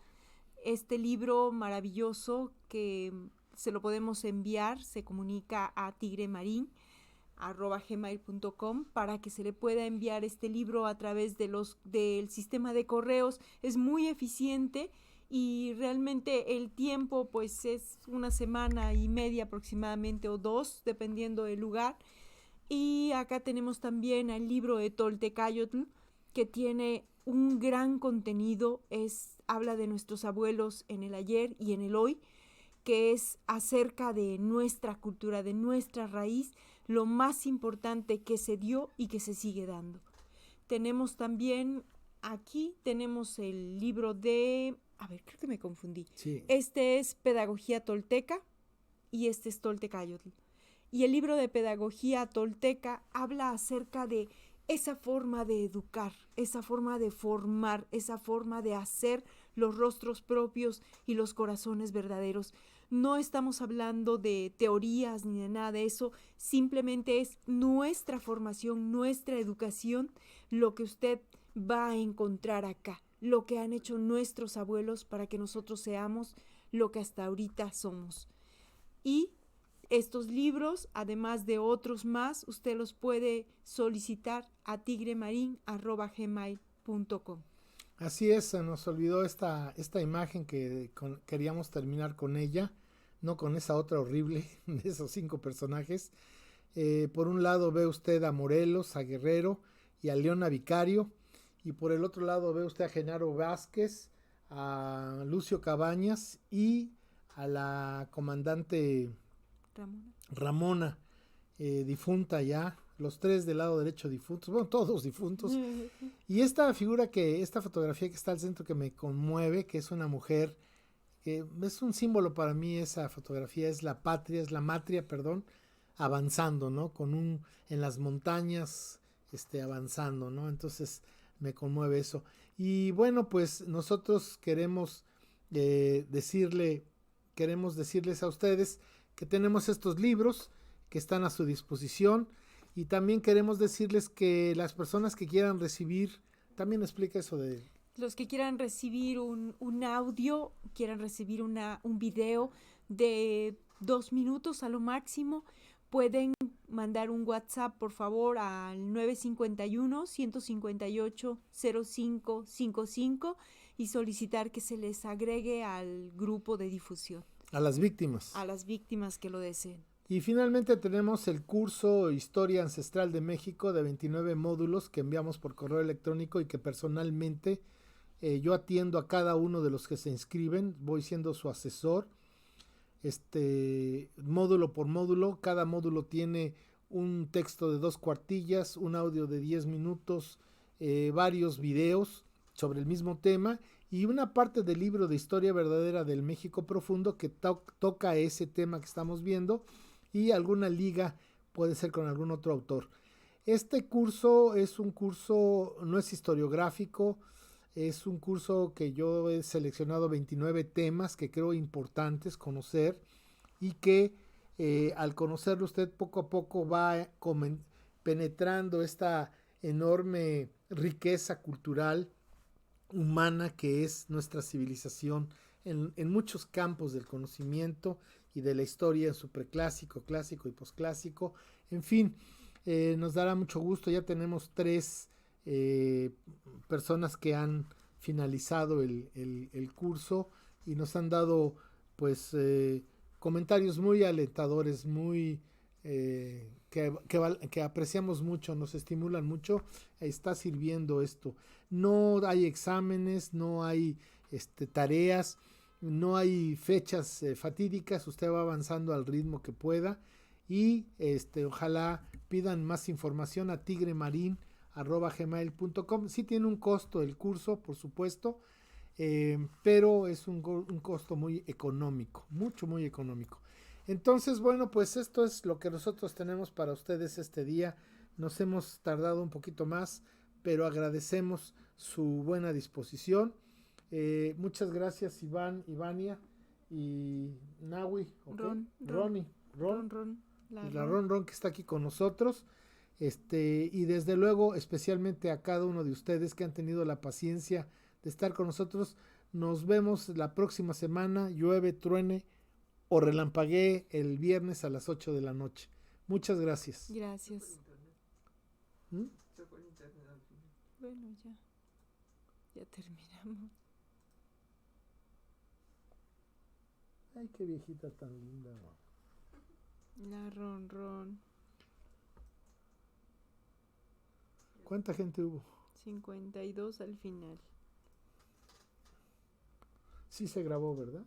Este libro maravilloso que se lo podemos enviar, se comunica a tigremarin@gmail.com para que se le pueda enviar este libro a través del sistema de correos. Es muy eficiente y realmente el tiempo pues es 1 semana y media aproximadamente, o 2, dependiendo del lugar. Y acá tenemos también el libro de Toltecayotl, que tiene un gran contenido, habla de nuestros abuelos en el ayer y en el hoy, que es acerca de nuestra cultura, de nuestra raíz, lo más importante que se dio y que se sigue dando. Tenemos también, aquí tenemos el libro de, creo que me confundí. Sí. Este es Pedagogía Tolteca y este es Toltecayotl. Y el libro de Pedagogía Tolteca habla acerca de esa forma de educar, esa forma de formar, esa forma de hacer los rostros propios y los corazones verdaderos. No estamos hablando de teorías ni de nada de eso, simplemente es nuestra formación, nuestra educación, lo que usted va a encontrar acá, lo que han hecho nuestros abuelos para que nosotros seamos lo que hasta ahorita somos. Y estos libros, además de otros más, usted los puede solicitar a tigremarin@gmail.com. Así es, se nos olvidó esta imagen que queríamos terminar con ella, no con esa otra horrible de esos 5 personajes. Por un lado ve usted a Morelos, a Guerrero y a Leona Vicario, y por el otro lado ve usted a Genaro Vázquez, a Lucio Cabañas y a la comandante Ramona, difunta ya, los 3 del lado derecho difuntos, bueno, todos difuntos. Y esta fotografía que está al centro que me conmueve, que es una mujer, que es un símbolo para mí, esa fotografía es la matria, avanzando, ¿no? En las montañas, avanzando, ¿no? Entonces me conmueve eso. Y bueno, pues nosotros queremos decirles a ustedes que tenemos estos libros que están a su disposición, y también queremos decirles que las personas que quieran recibir, también explica eso de... Los que quieran recibir un audio, quieran recibir un video de 2 minutos a lo máximo, pueden mandar un WhatsApp, por favor, al 951-158-0555 y solicitar que se les agregue al grupo de difusión. A las víctimas. A las víctimas que lo deseen. Y finalmente tenemos el curso Historia Ancestral de México de 29 módulos que enviamos por correo electrónico y que personalmente yo atiendo a cada uno de los que se inscriben, voy siendo su asesor, módulo por módulo. Cada módulo tiene un texto de 2 cuartillas, un audio de 10 minutos, varios videos sobre el mismo tema y una parte del libro de Historia Verdadera del México Profundo que toca ese tema que estamos viendo, y alguna liga puede ser con algún otro autor. Este curso es un curso, no es historiográfico, es un curso que yo he seleccionado 29 temas que creo importantes conocer y que al conocerlo usted poco a poco va penetrando esta enorme riqueza cultural humana que es nuestra civilización en muchos campos del conocimiento y de la historia, en su preclásico, clásico y posclásico. En fin, nos dará mucho gusto. Ya tenemos 3 personas que han finalizado el curso y nos han dado pues comentarios muy alentadores, muy que apreciamos mucho, nos estimulan mucho. Está sirviendo esto. No hay exámenes, no hay tareas, no hay fechas fatídicas. Usted va avanzando al ritmo que pueda y ojalá pidan más información a tigremarin@gmail.com. Sí tiene un costo el curso, por supuesto, pero es un costo muy económico, muy económico. Entonces, bueno, pues esto es lo que nosotros tenemos para ustedes este día. Nos hemos tardado un poquito más, pero agradecemos su buena disposición. Muchas gracias, Iván, Ivania y Nahui, okay. Ronnie, la Ron que está aquí con nosotros. Y desde luego especialmente a cada uno de ustedes que han tenido la paciencia de estar con nosotros. Nos vemos la próxima semana, llueve, truene o relampaguee el viernes a las 8 de la noche. Muchas gracias. Gracias. ¿Mm? Bueno, ya terminamos. Ay, qué viejita tan linda. La Ron. ¿Cuánta gente hubo? 52 al final. Sí se grabó, ¿verdad?